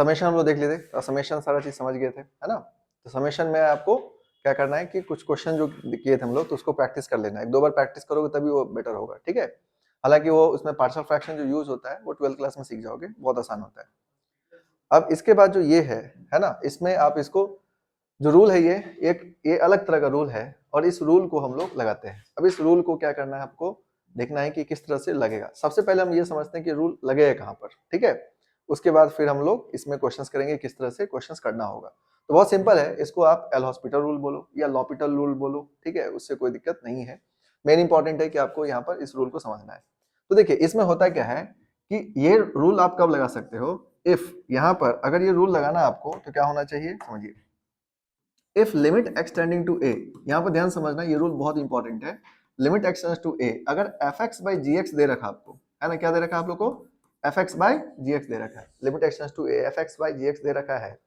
Summation हम लोग देख लेते, तो समेशन सारा चीज समझ गए थे, है ना। तो समेशन में आपको क्या करना है कि कुछ क्वेश्चन जो किए थे हम लोग, तो उसको प्रैक्टिस कर लेना है। एक दो बार प्रैक्टिस करोगे तभी वो बेटर होगा, ठीक है। हालांकि वो उसमें पार्शियल फ्रैक्शन जो यूज होता है वो 12th क्लास में सीख जाओगे, बहुत आसान होता है। अब इसके बाद जो ये है ना, इसमें आप इसको जो रूल है ये अलग तरह का रूल है, और इस रूल को हम लोग लगाते हैं। अब इस रूल को क्या करना है, आपको देखना है कि किस तरह से लगेगा। सबसे पहले हम ये समझते हैं कि रूल लगेगा कहाँ पर, ठीक है। उसके बाद फिर हम लोग इसमें क्वेश्चंस करेंगे किस तरह से क्वेश्चंस करना होगा। तो बहुत सिंपल है, इसको आप एल हॉस्पिटल रूल बोलो या लॉपिटल रूल बोलो, ठीक है, उससे कोई दिक्कत नहीं है। मेन इंपॉर्टेंट है कि आपको यहाँ पर इस रूल को समझना है। तो देखिए इसमें होता क्या है कि ये रूल आप कब लगा सकते हो, इफ यहाँ पर अगर ये रूल लगाना आपको तो क्या होना चाहिए, समझिए। इफ लिमिट एक्सटेंडिंग टू ए, यहाँ पर ध्यान समझना, ये रूल बहुत इंपॉर्टेंट है। लिमिट एक्सटेंड्स टू ए, अगर F X by G X दे रखा आपको, है ना, क्या दे रखा आप लोग को, F X by G X दे रखा है। Limit extends to A, F X by G X दे रखा है,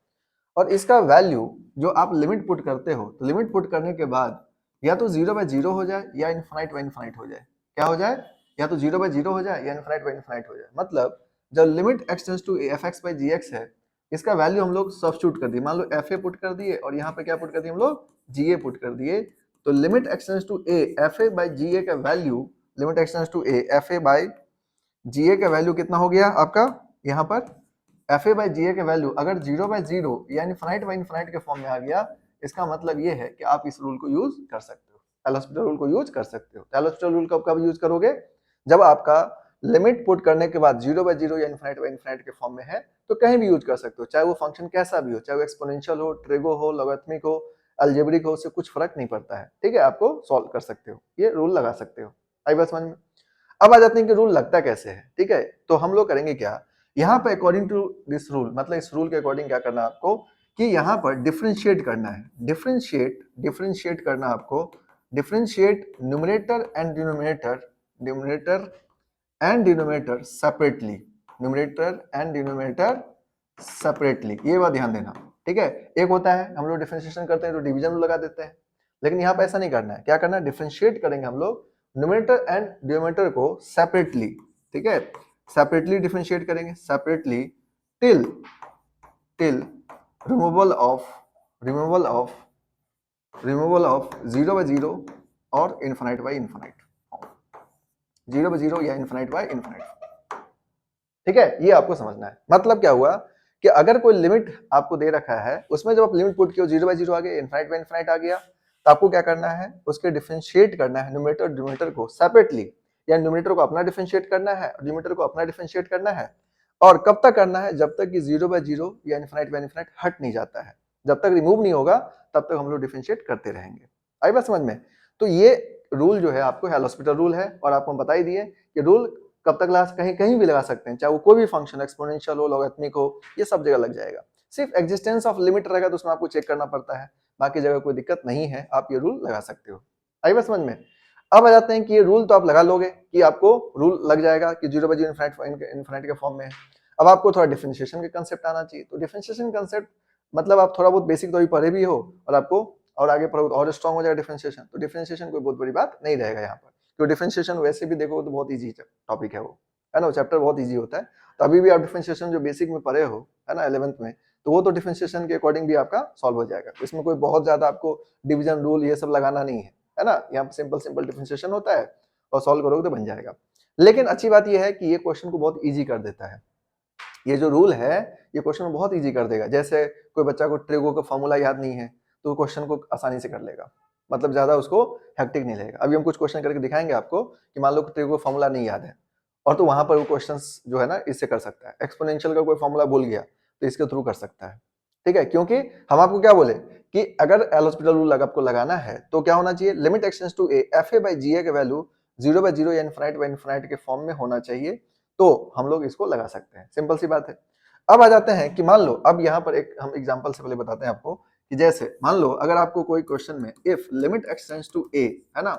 और इसका वैल्यू जो आप लिमिट पुट करते हो, तो लिमिट पुट करने के बाद या तो 0 बाय 0 हो जाए या इनफाइनाइट बाय इनफाइनाइट हो जाए। क्या हो जाए, या तो 0 बाय 0 हो जाए या इनफाइनाइट बाय इनफाइनाइट हो जाए। मतलब जब limit extends to F X by G X है, इसका वैल्यू हम लोग सब्स्टिट्यूट कर दिए, मान लो एफ ए पुट कर दिए और यहाँ पे क्या पुट कर दिए हम लोग, जी ए पुट कर दिए। तो limit extends to A F A by G A का value, limit extends to A F A by G A का वैल्यू कितना हो गया आपका, यहाँ पर F A by G A का वैल्यू अगर 0 बाई 0 या इनफाइनाइट बाई इनफाइनाइट के फॉर्म में आ गया, इसका मतलब ये है कि आप इस रूल को यूज कर सकते हो, एल हॉस्पिटल रूल को यूज कर सकते हो। एल हॉस्पिटल रूल कब यूज करोगे, जब आपका लिमिट पुट करने के बाद 0 बाई 0 या इनफाइनाइट बाई इनफाइनाइट के फॉर्म में है, तो कहीं भी यूज कर सकते हो, चाहे वो फंक्शन कैसा भी हो, चाहे वो एक्सपोनेंशियल हो, ट्रिगो हो, लॉगरिथमिक हो, अलजेब्रिक हो, उससे कुछ फर्क नहीं पड़ता है, ठीक है। आपको सॉल्व कर सकते हो, ये रूल लगा सकते हो। आई बात समझ में। अब आ जाते हैं कि रूल लगता कैसे है, ठीक है। तो हम लोग करेंगे क्या, यहाँ पे अकॉर्डिंग टू दिस रूल, मतलब इस रूल के अकॉर्डिंग क्या करना है आपको कि यहाँ पर डिफरेंशिएट करना है, डिफरेंशिएट करना आपको, differentiate numerator and denominator, numerator and denominator separately, numerator and denominator separately, ये बात ध्यान देना, ठीक है। एक होता है हम लोग डिफरेंशिएशन करते हैं तो डिवीजन लगा देते हैं, लेकिन यहाँ पे ऐसा नहीं करना है। क्या करना है, डिफरेंशिएट करेंगे हम लोग न्यूमरेटर एंड डिनोमिनेटर को सेपरेटली, ठीक है, सेपरेटली डिफरेंशिएट करेंगे, separately till removal of 0 by 0 और इनफाइनाइट बाय इनफाइनाइट, 0 बाय 0 या इनफाइनाइट बाय इनफाइनाइट, ठीक है। ये आपको समझना है। मतलब क्या हुआ कि अगर कोई लिमिट आपको दे रखा है, उसमें जब आप लिमिट पुट किया 0 बाय 0 आ गया, इनफाइनाइट बाय इनफाइनाइट आ गया, तो आपको क्या करना है, उसके डिफरेंशिएट करना है न्यूमरेटर और डिनोमिनेटर को सेपरेटली, या न्यूमरेटर को अपना डिफरेंशिएट करना है और डिनोमिनेटर को अपना डिफरेंशिएट करना है। और कब तक करना है, जब तक कि 0 बाय 0 या इनफाइनाइट बाय इनफाइनाइट हट नहीं जाता है, जब तक रिमूव नहीं होगा तब तक हम लोग डिफरेंशिएट करते रहेंगे। आई बात समझ में। तो ये रूल जो है आपको हेल हॉस्पिटल रूल है, और आपको बता ही दिए कि रूल कब तक ला, कहीं कहीं भी लगा सकते हैं, चाहे वो कोई भी फंक्शन एक्सपोनेंशियल हो, लॉगरिथमिक हो, ये सब जगह लग जाएगा। सिर्फ एग्जिस्टेंस ऑफ लिमिट रहेगा तो उसमें आपको चेक करना पड़ता है, बाकी जगह कोई दिक्कत नहीं है, आप ये रूल लगा सकते हो। आई बात समझ में। अब आ जाते हैं कि ये रूल तो आप लगा लोगे कि आपको रूल लग जाएगा कि 0 बाय 0 इनफाइनाइट के फॉर्म में है। अब आपको थोड़ा डिफरेंशिएशन के कंसेप्ट आना चाहिए। तो डिफरेंशिएशन कंसेप्ट मतलब आप थोड़ा बहुत बेसिक तो ही पढ़े भी हो, और आपको और आगे पढ़ो और स्ट्रांग हो जाएगा डिफरेंशिएशन। तो डिफरेंशिएशन कोई बहुत बड़ी बात नहीं रहेगा यहाँ पर, तो डिफरेंशिएशन वैसे भी देखो तो बहुत इजी टॉपिक है वो, है ना, चैप्टर बहुत इजी होता है। तो अभी भी आप डिफरेंशिएशन जो बेसिक में पढ़े हो, है ना, 11th में, तो वो तो डिफरेंशिएशन के अकॉर्डिंग भी आपका सॉल्व हो जाएगा। तो इसमें कोई बहुत ज्यादा आपको डिवीजन रूल ये सब लगाना नहीं है ना, यहाँ पे सिंपल डिफरेंशिएशन होता है और सॉल्व करोगे तो बन जाएगा। लेकिन अच्छी बात यह है कि ये क्वेश्चन को बहुत ईजी कर देता है। ये जो रूल है ये क्वेश्चन बहुत ईजी कर देगा। जैसे कोई बच्चा को ट्रिगो का फॉर्मूला याद नहीं है तो क्वेश्चन को आसानी से कर लेगा, मतलब ज्यादा उसको हेक्टिक नहीं लगेगा। अभी हम कुछ क्वेश्चन करके दिखाएंगे आपको कि मान लो ट्रिगो का फॉर्मूला नहीं याद है, और तो वहां पर वो क्वेश्चंस जो है ना इससे कर सकता है। एक्सपोनेंशियल का कोई फॉर्मूला भूल गया तो इसके थ्रू कर सकता है, ठीक है। क्योंकि हम आपको क्या बोले कि अगर एल हॉस्पिटल रूल आपको लगाना है तो क्या होना चाहिए, limit extends to A F A by G A का वैल्यू 0 बाय 0 या इनफाइनाइट बाय इनफाइनाइट के फॉर्म में होना चाहिए, तो हम लोग इसको लगा सकते हैं। सिंपल सी बात है। अब आ जाते हैं कि मान लो, अब यहाँ पर एक हम एग्जांपल से पहले बताते हैं आपको कि जैसे मान लो अगर आपको कोई क्वेश्चन में if limit extends to A, है ना,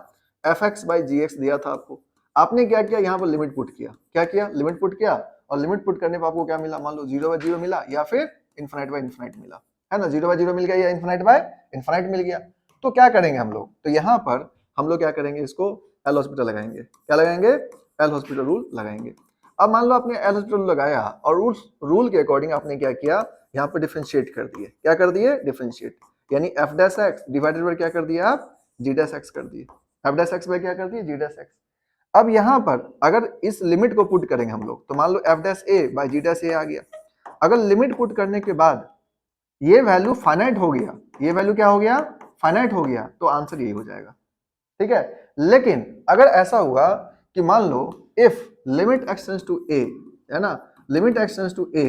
F X by G X दिया था आपको, आपने क्या किया, यहाँ पर लिमिट पुट किया, क्या किया, लिमिट पुट किया, और लिमिट पुट करने पर आपको क्या मिला, मान लो 0 बाय 0 मिला या फिर इनफाइनाइट बाय इनफाइनाइट मिला, है ना, 0 बाय 0 मिल गया या इनफाइनाइट बाय इनफाइनाइट मिल गया। तो क्या करेंगे हम लोग, तो यहाँ पर हम लोग क्या करेंगे, इसको एल हॉस्पिटल लगाएंगे। क्या लगाएंगे, एल हॉस्पिटल रूल लगाएंगे। अब मान लो आपने एल हॉस्पिटल लगाया और उस रूल के अकॉर्डिंग आपने क्या किया, यहाँ पर डिफरेंशिएट कर दिए। क्या कर दिए? डिफरेंशिएट, यानी F dash x divided by क्या कर दिया आप? जी डैश एक्स कर दिए। एफ डैश एक्स बाय क्या कर दिए? जी डैश एक्स। अब यहाँ पर अगर इस लिमिट को पुट करेंगे हम लोग, तो मान लो F dash A by G dash ए आ गया। अगर लिमिट पुट करने के बाद ये वैल्यू फाइनाइट हो गया, ये वैल्यू क्या हो गया? फाइनाइट हो गया, तो आंसर यही हो जाएगा। ठीक है, लेकिन अगर ऐसा हुआ कि मान लो if limit X tends to A, है ना, limit X tends to A,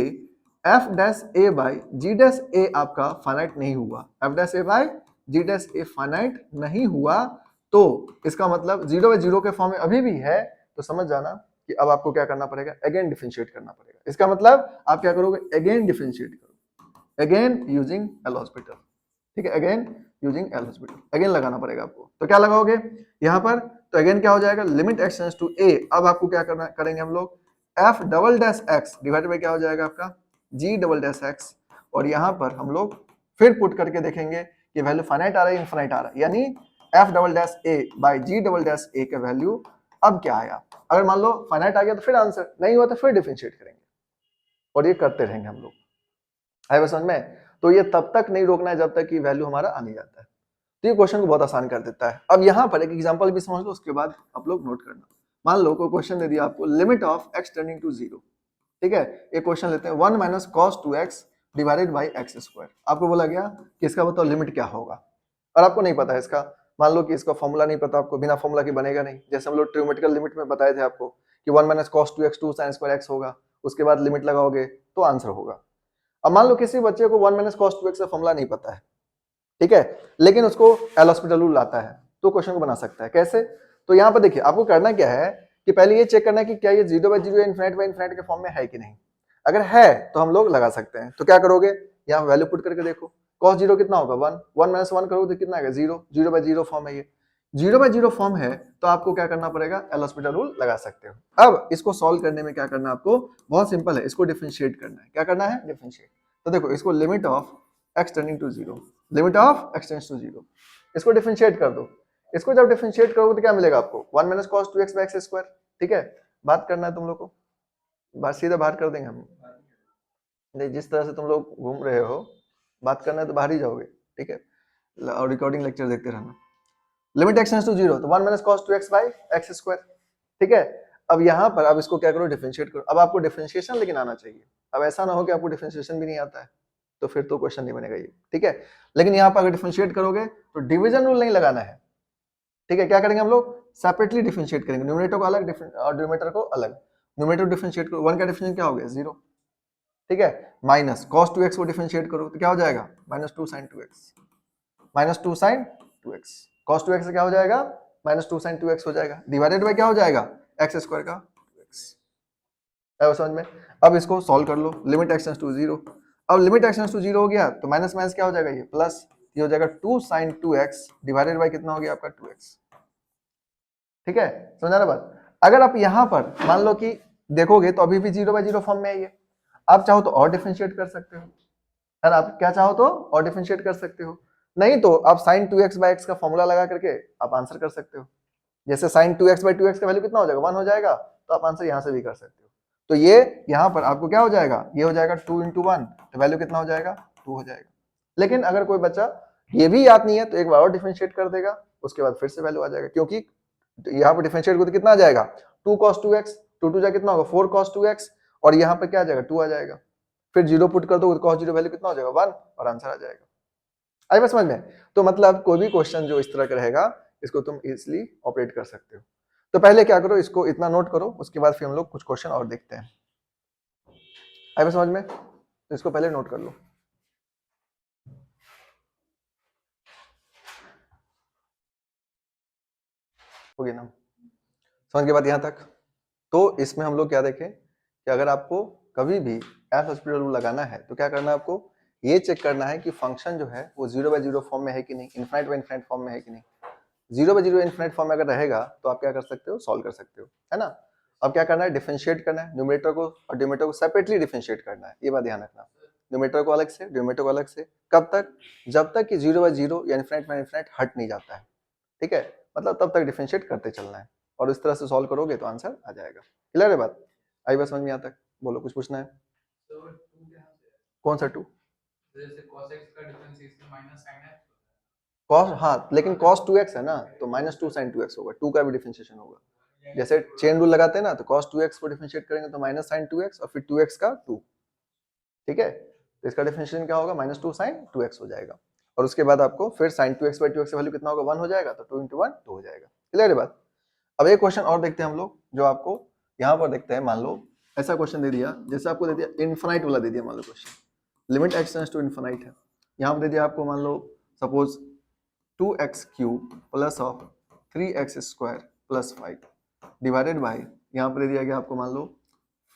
F dash A by G dash A आपका फाइनाइट नहीं हुआ, F dash A by G dash A finite नहीं हुआ, तो इसका मतलब 0 बाय 0 के फॉर्म में अभी भी है, तो समझ जाना कि अब आपको क्या करना पड़ेगा? अगेन डिफरेंशिएट करना पड़ेगा। इसका मतलब आप क्या करोगे? अगेन डिफरेंशिएट करो, अगेन यूजिंग एल हॉस्पिटल। ठीक है, again using L hospital, again लगाना पड़ेगा आपको। तो क्या लगाओगे यहाँ पर? तो अगेन क्या हो जाएगा? लिमिट एक्स टेंड्स टू ए। अब आपको क्या करना करेंगे हम लोग? F double dash x divided by क्या हो जाएगा आपका? जी डबल डैश एक्स। और यहाँ पर हम लोग फिर पुट करके देखेंगे कि वैल्यू फाइनाइट आ रहा है, इनफाइनाइट आ रहा है, यानी F double dash A by ji double dash ए का वैल्यू अब क्या आया? अगर मान लो फाइनाइट आ गया तो फिर आंसर, नहीं हुआ तो फिर डिफरेंशिएट करेंगे, और ये करते रहेंगे हम लोग। आया समझ में? तो ये तब तक नहीं रोकना है जब तक कि वैल्यू हमारा आ नहीं जाता है। तो ये क्वेश्चन को बहुत आसान कर देता है। अब यहाँ पर एक एग्जांपल भी समझ लो, उसके बाद आप लोग नोट करना। मान लो कोई क्वेश्चन दे दिया आपको, limit of X tending to 0। ठीक है, एक क्वेश्चन लेते हैं, 1 minus cos 2x divided by X square. आपको बोला गया कि इसका बताओ लिमिट क्या होगा, और आपको नहीं पता है इसका। मान लो कि इसका फॉर्मूला नहीं पता आपको, बिना फॉर्मूला के बनेगा नहीं। जैसे हम लोग ट्रिग्नोमेट्रिकल लिमिट में बताए थे आपको कि 1 minus cos 2x 2 sine square x होगा, उसके बाद लिमिट लगाओगे तो आंसर होगा। अब मान लो किसी बच्चे को 1 माइनस कॉस 2x का फॉर्मूला नहीं पता है, ठीक है, लेकिन उसको एल हॉस्पिटल रूल आता है, तो क्वेश्चन को बना सकता है। कैसे? तो यहाँ पर देखिए, आपको करना क्या है कि पहले ये चेक करना है कि क्या ये 0 बाय 0 इनफिनिट बाय इनफिनिट के फॉर्म में है कि नहीं। अगर है तो हम लोग लगा सकते हैं। तो क्या करोगे? यहाँ वैल्यू पुट करके देखो, cos 0 कितना होगा? 1, 1 माइनस 1 करोगे तो कितना आएगा? 0, 0 बाय 0 फॉर्म है ये। 0 बाय 0 फॉर्म है तो आपको क्या करना पड़ेगा? एल हॉस्पिटल रूल लगा सकते हो। अब इसको सॉल्व करने में क्या करना है आपको? बहुत सिंपल है, इसको डिफरेंशिएट करना है। क्या करना है? डिफरेंशिएट। तो देखो, इसको limit of X tending to 0, limit of X tends to 0, इसको डिफरेंशिएट कर दो। इसको जब डिफरेंशिएट करोगे तो क्या मिलेगा आपको? 1 minus cos 2x by X square. ठीक है, बात करना है तुम लोग को, बात सीधा बाहर कर देंगे हम। नहीं, जिस तरह से तुम लोग घूम रहे हो, बात करना है तो बाहर ही जाओगे। ठीक है, और रिकॉर्डिंग लेक्चर देखते रहना। लिमिट एक्स टेंड्स टू 0, तो 1 minus cos 2x by X square. ठीक है, अब यहाँ पर अब इसको क्या करो? डिफरेंशिएट करो। अब आपको डिफरेंशिएशन लेकिन आना चाहिए। अब ऐसा ना हो कि आपको डिफरेंशिएशन भी नहीं आता है, तो फिर तो क्वेश्चन नहीं बनेगा ये। ठीक है, लेकिन यहाँ पर अगर डिफरेंशिएट करोगे तो डिवीजन रूल नहीं लगाना है। ठीक है, क्या करेंगे हम लोग? सेपरेटली डिफरेंशिएट करेंगे, न्यूमरेटर को अलग और डिनोमिनेटर को अलग। न्यूमरेटर डिफरेंशिएट करो, 1 का डिफरेंशिएशन क्या हो गया? 0। ठीक है, माइनस cos 2x को डिफरेंशिएट करो तो क्या हो जाएगा? Minus 2 sin 2x, minus 2 sin 2x। cos 2x से क्या हो जाएगा? माइनस 2 sin 2x हो जाएगा, डिवाइडेड बाय क्या हो जाएगा? एक्स स्क्वायर का 2x। है वो समझ में? अब इसको सॉल्व कर लो, लिमिट एक्स टेंड्स टू 0। अब लिमिट एक्स टेंड्स टू 0 हो गया तो माइनस माइनस क्या हो जाएगा? ये प्लस, ये हो जाएगा 2 sin 2x डिवाइडेड बाय कितना हो गया आपका? 2x। ठीक है, समझा ना बात? अगर आप यहाँ पर मान लो कि देखोगे तो अभी भी 0 बाय 0 फॉर्म में है ये। आप चाहो तो और डिफरेंशिएट कर सकते हो, है ना? आप क्या चाहो तो और डिफरेंशिएट कर सकते हो, नहीं तो आप sin 2x बाय x का फॉर्मूला लगा करके आप आंसर कर सकते हो। जैसे sin 2x बाय 2x का वैल्यू कितना हो जाएगा? 1 हो जाएगा, तो आप आंसर यहाँ से भी कर सकते हो। तो ये यहाँ पर आपको क्या हो जाएगा? ये हो जाएगा 2 × 1, तो वैल्यू कितना हो जाएगा? 2 हो जाएगा। लेकिन अगर कोई बच्चा ये भी याद नहीं है तो एक बार और डिफरेंशिएट कर देगा, उसके बाद फिर से वैल्यू आ जाएगा, क्योंकि यहाँ पर डिफरेंशिएट को तो कितना आ जाएगा? 2 cos 2x, 2 2 जा कितना होगा? 4 cos 2x, और यहाँ पर क्या आ जाएगा? 2 आ जाएगा। फिर 0 पुट कर दो तो cos 0 वैल्यू कितना हो जाएगा? 1, और आंसर आ जाएगा। आई बात समझ में? तो मतलब कोई भी क्वेश्चन जो इस तरह का रहेगा, इसको तुम इजीली ऑपरेट कर सकते हो। तो पहले क्या करो, इसको इतना नोट करो, उसके बाद फिर हम लोग कुछ क्वेश्चन और देखते हैं। आई बात समझ में? तो इसको पहले नोट कर लो। हो गया ना? समझ के बाद यहाँ तक? तो इसमें हम लोग क्या देखें कि अगर आपको कभी भी एल हॉस्पिटल रूल लगाना है तो क्या करना है आपको? ये चेक करना है कि फंक्शन जो है वो 0 बाय 0 फॉर्म में है कि नहीं, इनफाइनाइट बाय इनफाइनाइट फॉर्म में है कि नहीं। 0 बाय 0 इनफिनिट फॉर्म में अगर रहेगा तो आप क्या कर सकते हो? सॉल्व कर सकते हो, है ना? अब क्या करना है? डिफरेंशिएट करना है, न्यूमरेटर को और डिनोमिनेटर को सेपरेटली डिफरेंशिएट करना है। ये बात ध्यान रखना, न्यूमरेटर को अलग से, डिनोमिनेटर को अलग से। कब तक? जब तक कि 0 बाय 0 या इनफिनिट बाय इनफिनिट हट नहीं जाता है। ठीक है, मतलब तब तक डिफरेंशिएट करते चलना है, और इस तरह से सॉल्व करोगे तो आंसर आ जाएगा। क्लियर है बात? आई बात समझ में यहाँ तक? बोलो कुछ पूछना है? कौन सा 2? कॉस, हाँ लेकिन कॉस 2x है ना, तो -2 sin 2x होगा, 2 का भी डिफरेंशिएशन होगा। जैसे चेन रूल लगाते हैं ना, तो cos 2x को डिफरेंशिएट करेंगे तो माइनस sin 2x और फिर 2x का 2, ठीक है। तो इसका डिफरेंशिएशन क्या होगा, -2 sin 2x हो जाएगा। और उसके बाद आपको फिर sin 2x बाई 2x का वैल्यू कितना होगा, 1 हो जाएगा, तो 2 into 1 2 हो जाएगा। क्लियर है बात? अब एक क्वेश्चन और देखते हैं हम लोग, जो आपको यहाँ पर देखते हैं। मान लो ऐसा क्वेश्चन दे दिया, जैसे आपको दे दिया इनफाइनाइट वाला दे दिया, मान लो question limit x tends to infinite है। यहाँ पर दे दिया आपको, मान लो suppose 2x cube plus of 3x square plus 5 divided by, यहाँ पर दे दिया गया आपको मान लो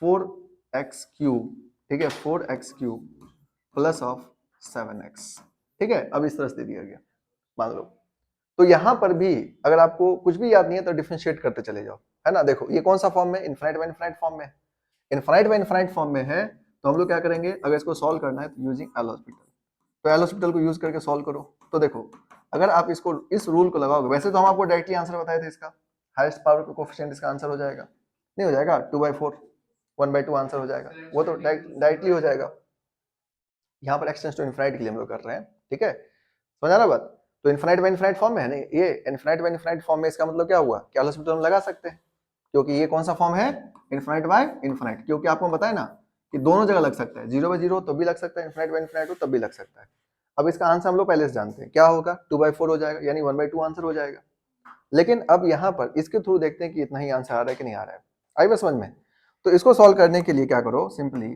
4x क्यूब, ठीक है, 4x cube plus of 7x, ठीक है। अब इस तरह से दे दिया गया मान लो। तो यहाँ पर भी अगर आपको कुछ भी याद नहीं है तो डिफरेंशिएट करते चले जाओ, है ना। देखो ये कौन सा फॉर्म में, इनफाइनाइट बाय इनफाइनाइट फॉर्म में, इनफाइनाइट बाय इनफाइनाइट फॉर्म में है। तो हम लोग क्या करेंगे, अगर इसको सॉल्व करना है तो यूजिंग एल हॉस्पिटल, तो एल हॉस्पिटल को यूज करके सॉल्व करो। तो देखो अगर आप इसको इस रूल को लगाओगे, वैसे तो हम आपको डायरेक्टली आंसर बताए थे इसका, हाईएस्ट पावर का कोफिशिएंट इसका आंसर हो जाएगा, नहीं हो जाएगा 2/4 1/2 आंसर हो जाएगा, वो तो डायरेक्टली हो जाएगा। यहाँ पर एक्सटेंस टू इनफाइनाइट के लिए हम लोग कर रहे हैं, ठीक है, समझा ना बात। तो इनफाइनाइट बाय इनफाइनाइट फॉर्म में है नहीं, ये इनफाइनाइट बाय इनफाइनाइट फॉर्म में इसका मतलब क्या हुआ कि एल हॉस्पिटल हम लगा सकते हैं, क्योंकि ये कौन सा फॉर्म है, इनफाइनाइट बाय इनफाइनाइट। क्योंकि आपको बताया ना कि दोनों जगह लग सकता है, 0/0 तब भी लग सकता है, इनफाइनाइट बाय इनफाइनाइट हो तब भी लग सकता है। अब इसका आंसर हम लोग पहले से जानते हैं, क्या होगा, 2/4 हो जाएगा, यानी 1/2 आंसर हो जाएगा। लेकिन अब यहाँ पर इसके थ्रू देखते हैं कि इतना ही आंसर आ रहा है कि नहीं आ रहा है। आई बस समझ में? तो इसको सॉल्व करने के लिए क्या करो, सिंपली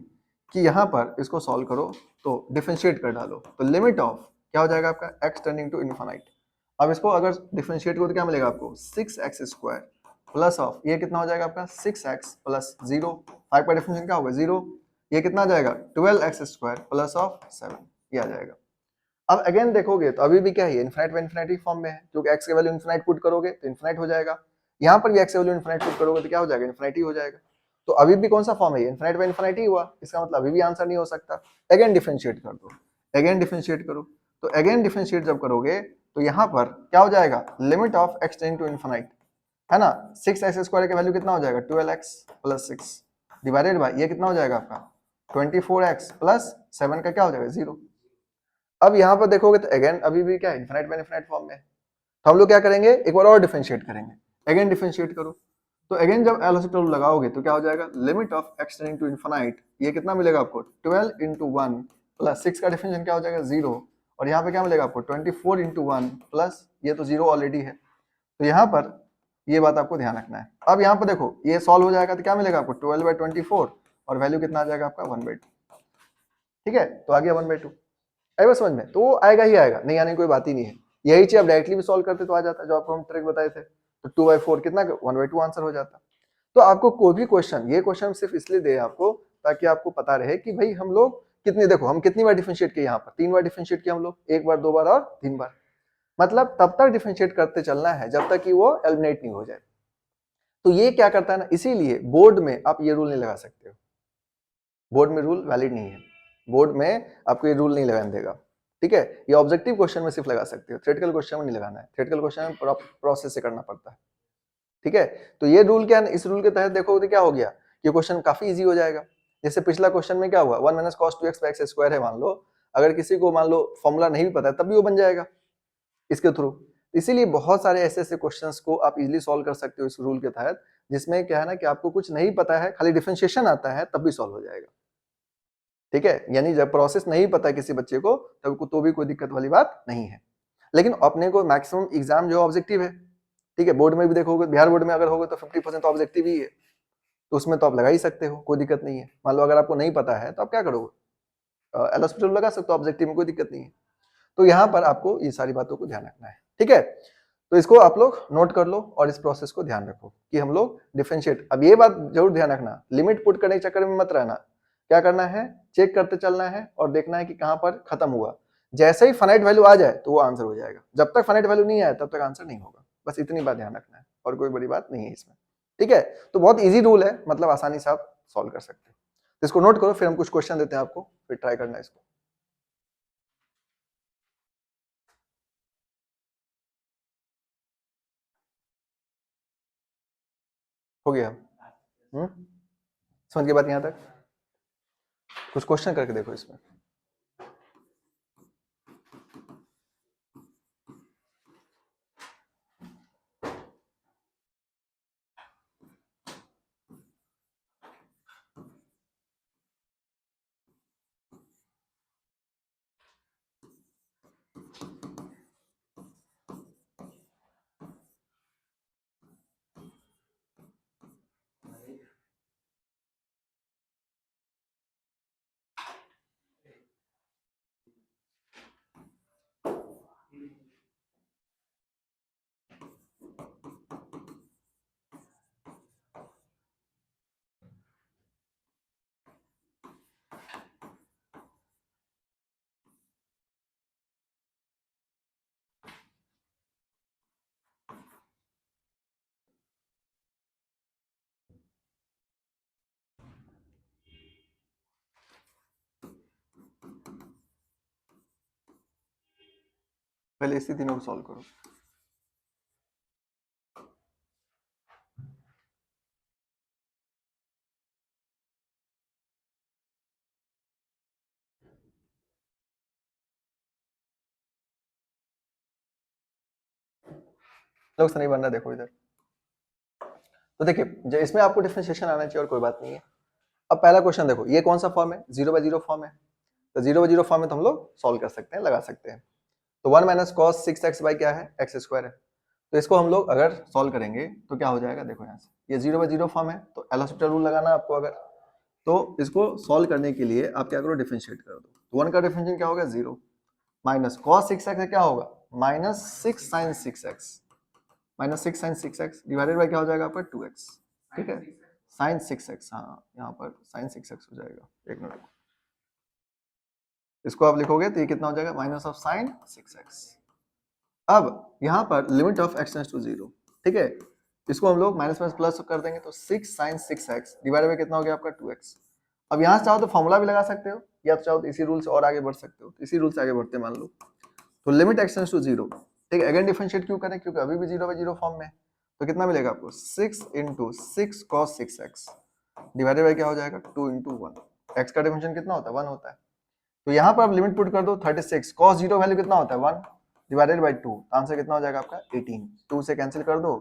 कि यहाँ पर इसको सॉल्व करो तो डिफरेंशिएट कर डालो, तो लिमिट ऑफ क्या हो जाएगा आपका, x टेंडिंग टू इनफाइनाइट। अब इसको अगर डिफरेंशिएट करो तो क्या मिलेगा आपको, 6x स्क्वायर प्लस ऑफ ये कितना हो जाएगा आपका 6x प्लस 0, 5 का डिफरेंशिएट क्या होगा 0, ये कितना आ जाएगा 12x स्क्वायर प्लस ऑफ 7, ये आ जाएगा। अब अगेन देखोगे तो अभी भी क्या है, इनफाइनाइट बाय इनफाइनाइट फॉर्म में है, क्योंकि x की वैल्यू इनफाइनाइट पुट करोगे तो इनफाइनाइट हो जाएगा, यहाँ पर भी x की वैल्यू इनफाइनाइट पुट करोगे तो क्या हो जाएगा, इनफाइनाइट ही हो जाएगा। तो अभी भी कौन सा फॉर्म है, इनफाइनाइट बाय इनफाइनाइट ही हुआ, इसका मतलब अभी भी आंसर नहीं हो सकता। अगेन डिफरेंशिएट कर दो, अगेन डिफरेंशिएट करो, तो अगेन डिफरेंशिएट जब करोगे तो यहाँ पर क्या हो जाएगा, limit of x tending to infinite, है ना, 6x स्क्वायर का वैल्यू कितना हो जाएगा 12x प्लस 6 डिवाइडेड बाय ये कितना हो जाएगा आपका 24x प्लस 7 का क्या हो जाएगा 0। अब यहाँ पर देखोगे तो अगेन अभी भी क्या है, इनफाइनाइट बाय इनफाइनाइट फॉर्म में, तो हम लोग क्या करेंगे, एक बार और डिफरेंशिएट करेंगे, अगेन डिफरेंशिएट करो। तो अगेन जब एल हॉस्पिटल लगाओगे तो क्या हो जाएगा, limit of x tending to infinite, ये कितना मिलेगा आपको 12 into 1 प्लस 6 का डिफरेंशिएशन क्या हो जाएगा 0, और यहाँ पे क्या मिलेगा आपको 24 into 1 प्लस ये तो 0 ऑलरेडी है, तो यहाँ पर ये बात आपको ध्यान रखना है। अब यहाँ पर देखो ये सॉल्व हो जाएगा तो क्या मिलेगा आपको 12/24 और वैल्यू कितना आ जाएगा आपका 1/2, ठीक है, तो आ गया 1/2। आई बस समझ में, तो वो आएगा ही आएगा, नहीं आने की कोई बात ही नहीं है। यही चीज आप डायरेक्टली भी सॉल्व करते तो आ जाता, जो आपको हम ट्रिक बताए थे, तो 2/4 कितना 1/2 आंसर हो जाता। तो आपको कोई भी क्वेश्चन, ये क्वेश्चन सिर्फ इसलिए दे आपको ताकि आपको पता रहे कि भाई हम लोग कितनी, देखो हम कितनी बार डिफरेंशिएट किए, यहाँ पर 3 बार डिफरेंशिएट किया हम लोग, 1 बार 2 बार और 3 बार, मतलब तब तक डिफरेंशिएट करते चलना है जब तक कि वो एलिमिनेट नहीं हो जाए। तो ये क्या करता है ना, इसीलिए बोर्ड में आप ये रूल नहीं लगा सकते हो, बोर्ड में रूल वैलिड नहीं है, बोर्ड में आपको ये रूल नहीं लगाने देगा, ठीक है। ये ऑब्जेक्टिव क्वेश्चन में सिर्फ लगा सकते हो, थ्योरेटिकल क्वेश्चन में नहीं लगाना है, थ्योरेटिकल क्वेश्चन में प्रोसेस से करना पड़ता है, ठीक है। तो ये रूल क्या है, इस रूल के तहत देखो तो क्या हो गया, ये क्वेश्चन काफी इजी हो जाएगा। जैसे पिछला क्वेश्चन में क्या हुआ, 1 minus cos 2x by x square है, मान लो अगर किसी को मान लो फॉर्मूला नहीं भी पता है तब भी वो बन जाएगा इसके थ्रू। इसीलिए बहुत सारे ऐसे ऐसे क्वेश्चंस को आप इजीली सॉल्व कर सकते हो इस रूल के तहत, जिसमें क्या है ना कि आपको कुछ नहीं पता है, खाली डिफरेंशिएशन आता है तब भी सॉल्व हो जाएगा, ठीक है। यानी जब प्रोसेस नहीं पता है किसी बच्चे को तब तो भी कोई दिक्कत वाली बात नहीं है। लेकिन अपने को मैक्सिमम एग्जाम जो ऑब्जेक्टिव है, ठीक है, बोर्ड में भी देखोगे, बिहार बोर्ड में अगर होगा तो 50% ऑब्जेक्टिव ही है, तो उसमें तो आप लगा ही सकते हो, कोई दिक्कत नहीं है। मान लो अगर आपको नहीं पता है तो आप क्या करोगे, एल हॉस्पिटल लगा सकते हो ऑब्जेक्टिव में, कोई दिक्कत नहीं है। तो यहाँ पर आपको ये सारी बातों को ध्यान रखना है, ठीक है। तो इसको आप लोग नोट कर लो और इस प्रोसेस को ध्यान रखो कि हम लोग डिफरेंशिएट, अब ये बात जरूर ध्यान रखना, लिमिट पुट करने के चक्कर में मत रहना, क्या करना है, चेक करते चलना है और देखना है कि कहां पर खत्म हुआ। जैसे ही फाइनाइट वैल्यू आ जाए तो वो आंसर हो जाएगा, जब तक फाइनाइट वैल्यू नहीं आए तब तक आंसर नहीं होगा, बस इतनी बात ध्यान रखना है और कोई बड़ी बात नहीं है इसमें, ठीक है। तो बहुत ईजी रूल है, मतलब आसानी से आप सॉल्व कर सकते हैं। तो इसको नोट करो, फिर हम कुछ क्वेश्चन देते हैं आपको, फिर ट्राई करना है इसको। हो गया, समझ गए बात यहाँ तक? कुछ क्वेश्चन करके देखो इसमें। पहले इसी तीनों को सॉल्व करो। लोग से नहीं बनना, देखो इधर। तो देखिए जो इसमें आपको डिफरेंशिएशन आना चाहिए और कोई बात नहीं है। अब पहला क्वेश्चन देखो, ये कौन सा फॉर्म है? 0/0 फॉर्म है। तो 0/0 फॉर्म में तो हम लोग सॉल्व कर सकते हैं, लगा सकते हैं। तो 1 माइनस cos 6x बाई क्या है? x स्क्वायर है। तो इसको हम लोग अगर सॉल्व करेंगे तो क्या हो जाएगा? देखो यहाँ से ये 0/0 फॉर्म है, तो एल हॉस्पिटल रूल लगाना आपको। अगर तो इसको सॉल्व करने के लिए आप क्या करो? डिफरेंशिएट कर दो। तो 1 का डिफरेंशिएशन क्या होगा? 0 माइनस cos 6x है, क्या होगा? Minus 6 sin 6x, minus 6 sin 6x divided by क्या हो जाएगा आपका? 2x। ठीक है, sin 6x, हाँ यहाँ पर sin 6x हो जाएगा। एक मिनट, इसको आप लिखोगे तो ये कितना हो जाएगा? Minus of sin 6x। अब यहाँ पर limit of x tends to 0, ठीक है, इसको हम लोग माइनस माइनस प्लस कर देंगे, तो 6 sin 6x डिवाइडेड बाई कितना हो गया आपका? 2x। अब यहाँ से चाहो तो फॉर्मूला भी लगा सकते हो, या तो चाहो तो इसी रूल से और आगे बढ़ सकते हो। तो इसी रूल से आगे बढ़ते मान लो, तो लिमिट x टेंड्स टू 0, ठीक है। अगेन डिफरेंशिएट क्यों करें? क्योंकि अभी भी 0/0 फॉर्म में है। तो कितना मिलेगा आपको? 6 × 6 cos 6x डिवाइडेड बाई क्या हो जाएगा? 2 × 1। x का डिफरेंशिएशन कितना होता है? 1 होता है। तो यहाँ पर आप लिमिट पुट कर दो 36, cos 0 वैल्यू कितना होता है? 1 डिवाइडेड बाई 2। आंसर कितना हो जाएगा आपका? 18। 2 से कैंसिल कर दो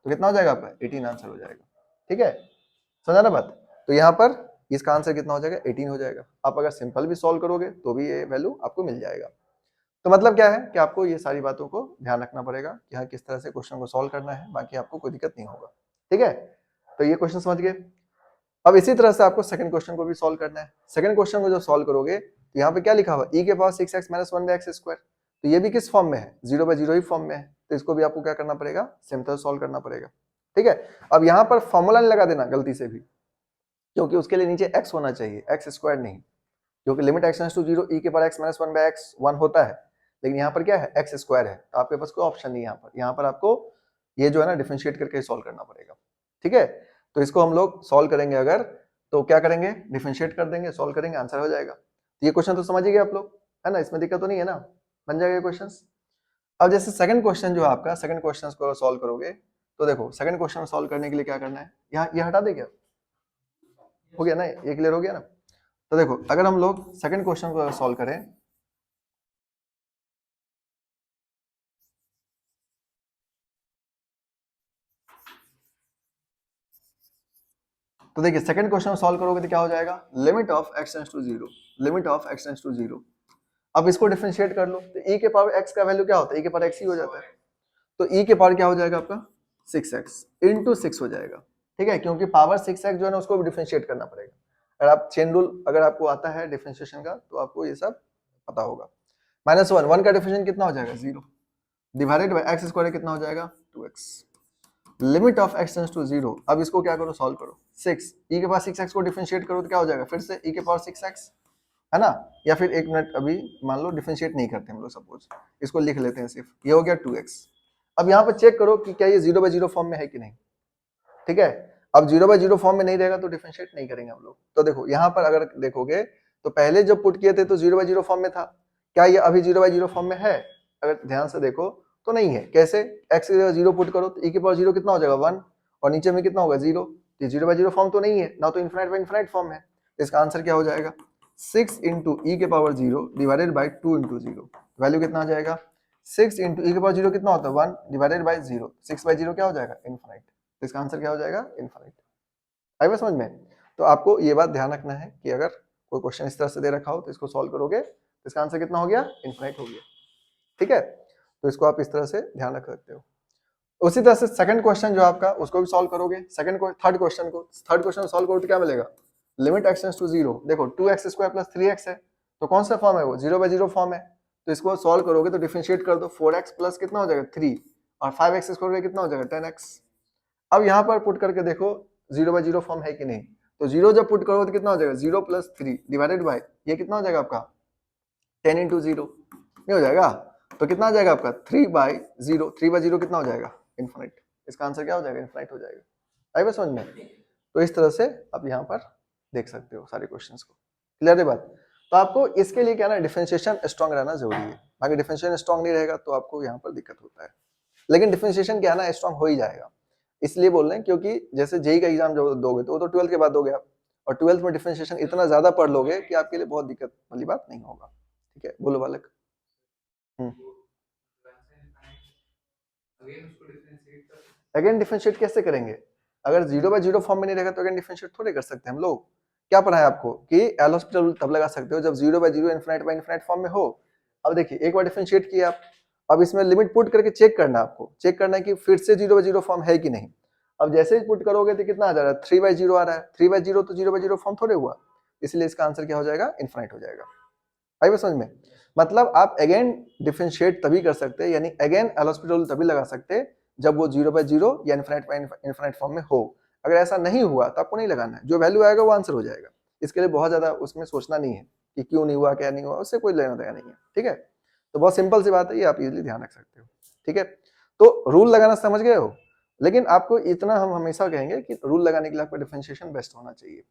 तो कितना हो जाएगा आपका? 18 आंसर हो जाएगा। ठीक है, समझा ना बात? तो यहाँ पर इसका आंसर कितना हो जाएगा? 18 हो जाएगा। आप अगर सिंपल भी सॉल्व करोगे तो भी ये वैल्यू आपको मिल जाएगा। तो मतलब क्या है कि आपको ये सारी बातों को ध्यान रखना पड़ेगा कि हाँ किस तरह से क्वेश्चन को सॉल्व करना है, बाकी आपको कोई दिक्कत नहीं होगा। ठीक है, तो ये क्वेश्चन समझ गए। अब इसी तरह से आपको सेकंड क्वेश्चन को भी सॉल्व करना है। सेकंड क्वेश्चन को जो सॉल्व करोगे तो यहाँ पे क्या लिखा हुआ? e के पावर 6x - 1/x स्क्वायर। तो ये भी किस फॉर्म में है? 0/0 ही फॉर्म में है। तो इसको भी आपको क्या करना पड़ेगा? सेम तरह सॉल्व करना पड़ेगा। ठीक है, अब यहाँ पर फॉर्मूला नहीं लगा देना गलती से भी, क्योंकि उसके लिए नीचे x होना चाहिए, x स्क्वायर नहीं, क्योंकि limit x tends to 0 e के पावर x - 1/x 1 होता है, लेकिन यहाँ पर क्या है? x स्क्वायर है। तो आपके पास कोई ऑप्शन नहीं है यहाँ पर आपको ये जो है ना डिफरेंशिएट करके सॉल्व करना पड़ेगा। ठीक है, तो इसको हम लोग सॉल्व करेंगे अगर, तो क्या करेंगे? डिफरेंशिएट कर देंगे, सॉल्व करेंगे, आंसर हो जाएगा। तो ये क्वेश्चन तो समझ ही गए आप लोग, है ना? इसमें दिक्कत तो नहीं है ना? बन जाएगा ये क्वेश्चन। अब जैसे सेकंड क्वेश्चन जो आपका, सेकंड क्वेश्चन को सॉल्व करोगे तो देखो सेकंड क्वेश्चन सॉल्व करने के लिए क्या करना है? यहाँ ये हटा दे, क्या हो गया ना? ये क्लियर हो गया ना? तो देखो अगर हम लोग सेकंड क्वेश्चन को सॉल्व करें, तो देखिए सेकंड क्वेश्चन सॉल्व करोगे तो क्या हो जाएगा? Limit of x tends to 0, limit of x tends to 0। अब इसको डिफरेंशिएट कर लो तो e के पावर x का वैल्यू क्या होता है? e के पावर x ही हो जाता है। तो e के पावर क्या हो जाएगा आपका? 6x इंटू 6 हो जाएगा। ठीक है, क्योंकि पावर 6x जो है ना उसको भी डिफरेंशिएट करना पड़ेगा। अगर आप चेन रूल अगर आपको आता है डिफरेंशिएशन का तो आपको ये सब पता होगा। -1, 1 का डिफरेंशिएशन कितना हो जाएगा? 0 डिवाइडेड बाय x स्क्वायर कितना हो जाएगा? 2x। Limit of x tends to 0। अब इसको क्या करो? सॉल्व करो। 6 e के पावर 6x को डिफरेंशिएट करो तो क्या हो जाएगा? फिर से e के पावर 6x, है ना? या फिर एक मिनट, अभी मान लो डिफरेंशिएट नहीं करते हम लोग, सपोज इसको लिख लेते हैं सिर्फ, ये हो गया 2x। अब यहाँ पर चेक करो कि क्या ये 0/0 फॉर्म में है कि नहीं। ठीक है, अब 0/0 फॉर्म में नहीं रहेगा तो डिफरेंशिएट नहीं करेंगे हम लोग। तो देखो यहाँ पर अगर देखोगे तो पहले जब पुट किए थे तो 0/0 फॉर्म में था, क्या ये अभी 0/0 फॉर्म में है? अगर ध्यान से देखो तो नहीं है। कैसे? x 0 पुट करो तो e के पावर 0 कितना हो जाएगा? 1, और नीचे में कितना होगा? 0। ये 0/0 फॉर्म तो नहीं है ना, तो इन्फिनाइट बाई इन्फिनाइट फॉर्म है। तो इसका आंसर क्या हो जाएगा 6 इंटू ई के power 0 divided by 2 into 0। Value कितना आ जाएगा 6 इंटू ई के पावर 0 कितना होता है 1 डिवाइडेड बाई 0। 6/0 क्या हो जाएगा इन्फिनाइट। तो इसका आंसर क्या हो जाएगा इन्फिनाइट। आई बात समझ में। तो आपको ये बात ध्यान रखना है कि अगर कोई क्वेश्चन इस तरह से दे रखा हो तो इसको सॉल्व करोगे तो इसका आंसर कितना हो गया इन्फिनाइट हो गया। ठीक है, तो इसको आप इस तरह से ध्यान रख सकते हो। उसी तरह से सेकंड क्वेश्चन जो आपका उसको भी सॉल्व करोगे। थर्ड क्वेश्चन सॉल्व करो तो क्या मिलेगा लिमिट x टेंड्स टू 0। देखो 2x² प्लस 3x है, तो कौन सा फॉर्म है वो 0/0 फॉर्म है। तो इसको सॉल्व करोगे तो डिफरेंशिएट कर दो 4x प्लस कितना हो जाएगा 3 और 5x करोगे कितना हो जाएगा 10x। अब यहाँ पर पुट करके देखो 0/0 फॉर्म है कि नहीं। तो 0 जब पुट करोगे तो कितना हो जाएगा 0 प्लस 3 डिवाइडेड बाय ये कितना हो जाएगा आपका 10 इंटू 0 नहीं हो जाएगा। तो कितना आ जाएगा आपका 3/0। 3/0 कितना हो जाएगा इन्फिनिट। इसका आंसर क्या हो जाएगा इन्फिनिट हो जाएगा। आई बात समझ में। तो इस तरह से आप यहाँ पर देख सकते हो सारे क्वेश्चंस को। क्लियर है बात। तो आपको इसके लिए क्या ना डिफरेंशिएशन स्ट्रांग रहना जरूरी है। बाकी डिफरेंशिएशन स्ट्रांग नहीं रहेगा तो आपको यहाँ पर दिक्कत होता है। लेकिन डिफरेंशिएशन क्या ना स्ट्रांग हो ही जाएगा। इसलिए बोल रहे हैं क्योंकि जैसे जेई का एग्जाम जब दोगे तो वो तो 12th के बाद दोगे आप, और 12th में डिफरेंशिएशन इतना ज्यादा पढ़ लोगे कि आपके लिए बहुत दिक्कत वाली बात नहीं होगा। ठीक है, बोलो बालक। अगेन डिफरेंशिएट कैसे करेंगे। अगर 0/0 फॉर्म में नहीं रहेगा तो अगेन डिफरेंशिएट थोड़े कर सकते हैं हम लोग। क्या पढ़ा है आपको कि एल हॉस्पिटल रूल तब लगा सकते हो जब 0/0 इनफिनिट बाय इनफिनिट फॉर्म में हो। अब देखिए एक बार डिफरेंशिएट किया आप, अब इसमें लिमिट पुट करके चेक करना, आपको चेक करना है कि फिर से 0/0 फॉर्म है कि नहीं। अब जैसे ही पुट करोगे तो कितना आ जा रहा है 3/0 आ रहा है। 3/0 तो 0/0 फॉर्म थोड़े हुआ, इसलिए इसका आंसर क्या हो जाएगा इनफिनिट हो जाएगा। आई बात समझ में। मतलब आप अगेन डिफरेंशिएट तभी कर सकते हैं, यानी अगेन एल हॉस्पिटल रूल तभी लगा सकते हैं जब वो 0/0 या इनफिनिट फॉर्म में हो। अगर ऐसा नहीं हुआ तो आपको नहीं लगाना है, जो वैल्यू आएगा वो आंसर हो जाएगा। इसके लिए बहुत ज्यादा उसमें सोचना नहीं है कि क्यों नहीं हुआ क्या नहीं हुआ, उससे कोई लेना देना नहीं है। ठीक है, तो बहुत सिंपल सी बात है, ये आप इजीली ध्यान रख सकते हो। ठीक है, तो रूल लगाना समझ गए हो। लेकिन आपको इतना हम हमेशा कहेंगे कि रूल लगाने के लिए आपका डिफरेंशिएशन बेस्ट होना चाहिए।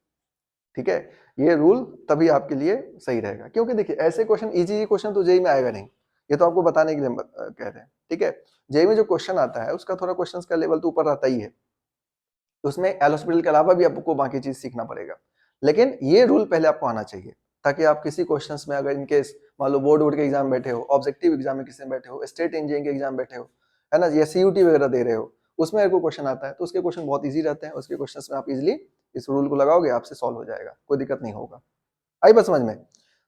ठीक है, ये रूल तभी आपके लिए सही रहेगा, क्योंकि देखिए ऐसे क्वेश्चन इजी क्वेश्चन तो जेई में आएगा नहीं, ये तो आपको बताने के लिए कह रहे हैं। ठीक है, जेई में जो क्वेश्चन आता है उसका थोड़ा क्वेश्चन का लेवल तो ऊपर रहता ही है, तो उसमें एल हॉस्पिटल के अलावा भी आपको बाकी चीज सीखना पड़ेगा। लेकिन ये रूल पहले आपको आना चाहिए, ताकि आप किसी क्वेश्चंस में अगर इनकेस मान लो बोर्ड के एग्जाम बैठे हो, ऑब्जेक्टिव एग्जाम में किसी में बैठे हो, स्टेट इंजीनियरिंग के एग्जाम बैठे हो, है ना, या सीयूटी वगैरह दे रहे हो, उसमें अगर कोई क्वेश्चन आता है तो उसके क्वेश्चन बहुत ईजी रहते हैं। उसके क्वेश्चन में आप इजिली इस रूल को लगाओगे, आपसे सॉल्व हो जाएगा, कोई दिक्कत नहीं होगा। आई बात समझ में।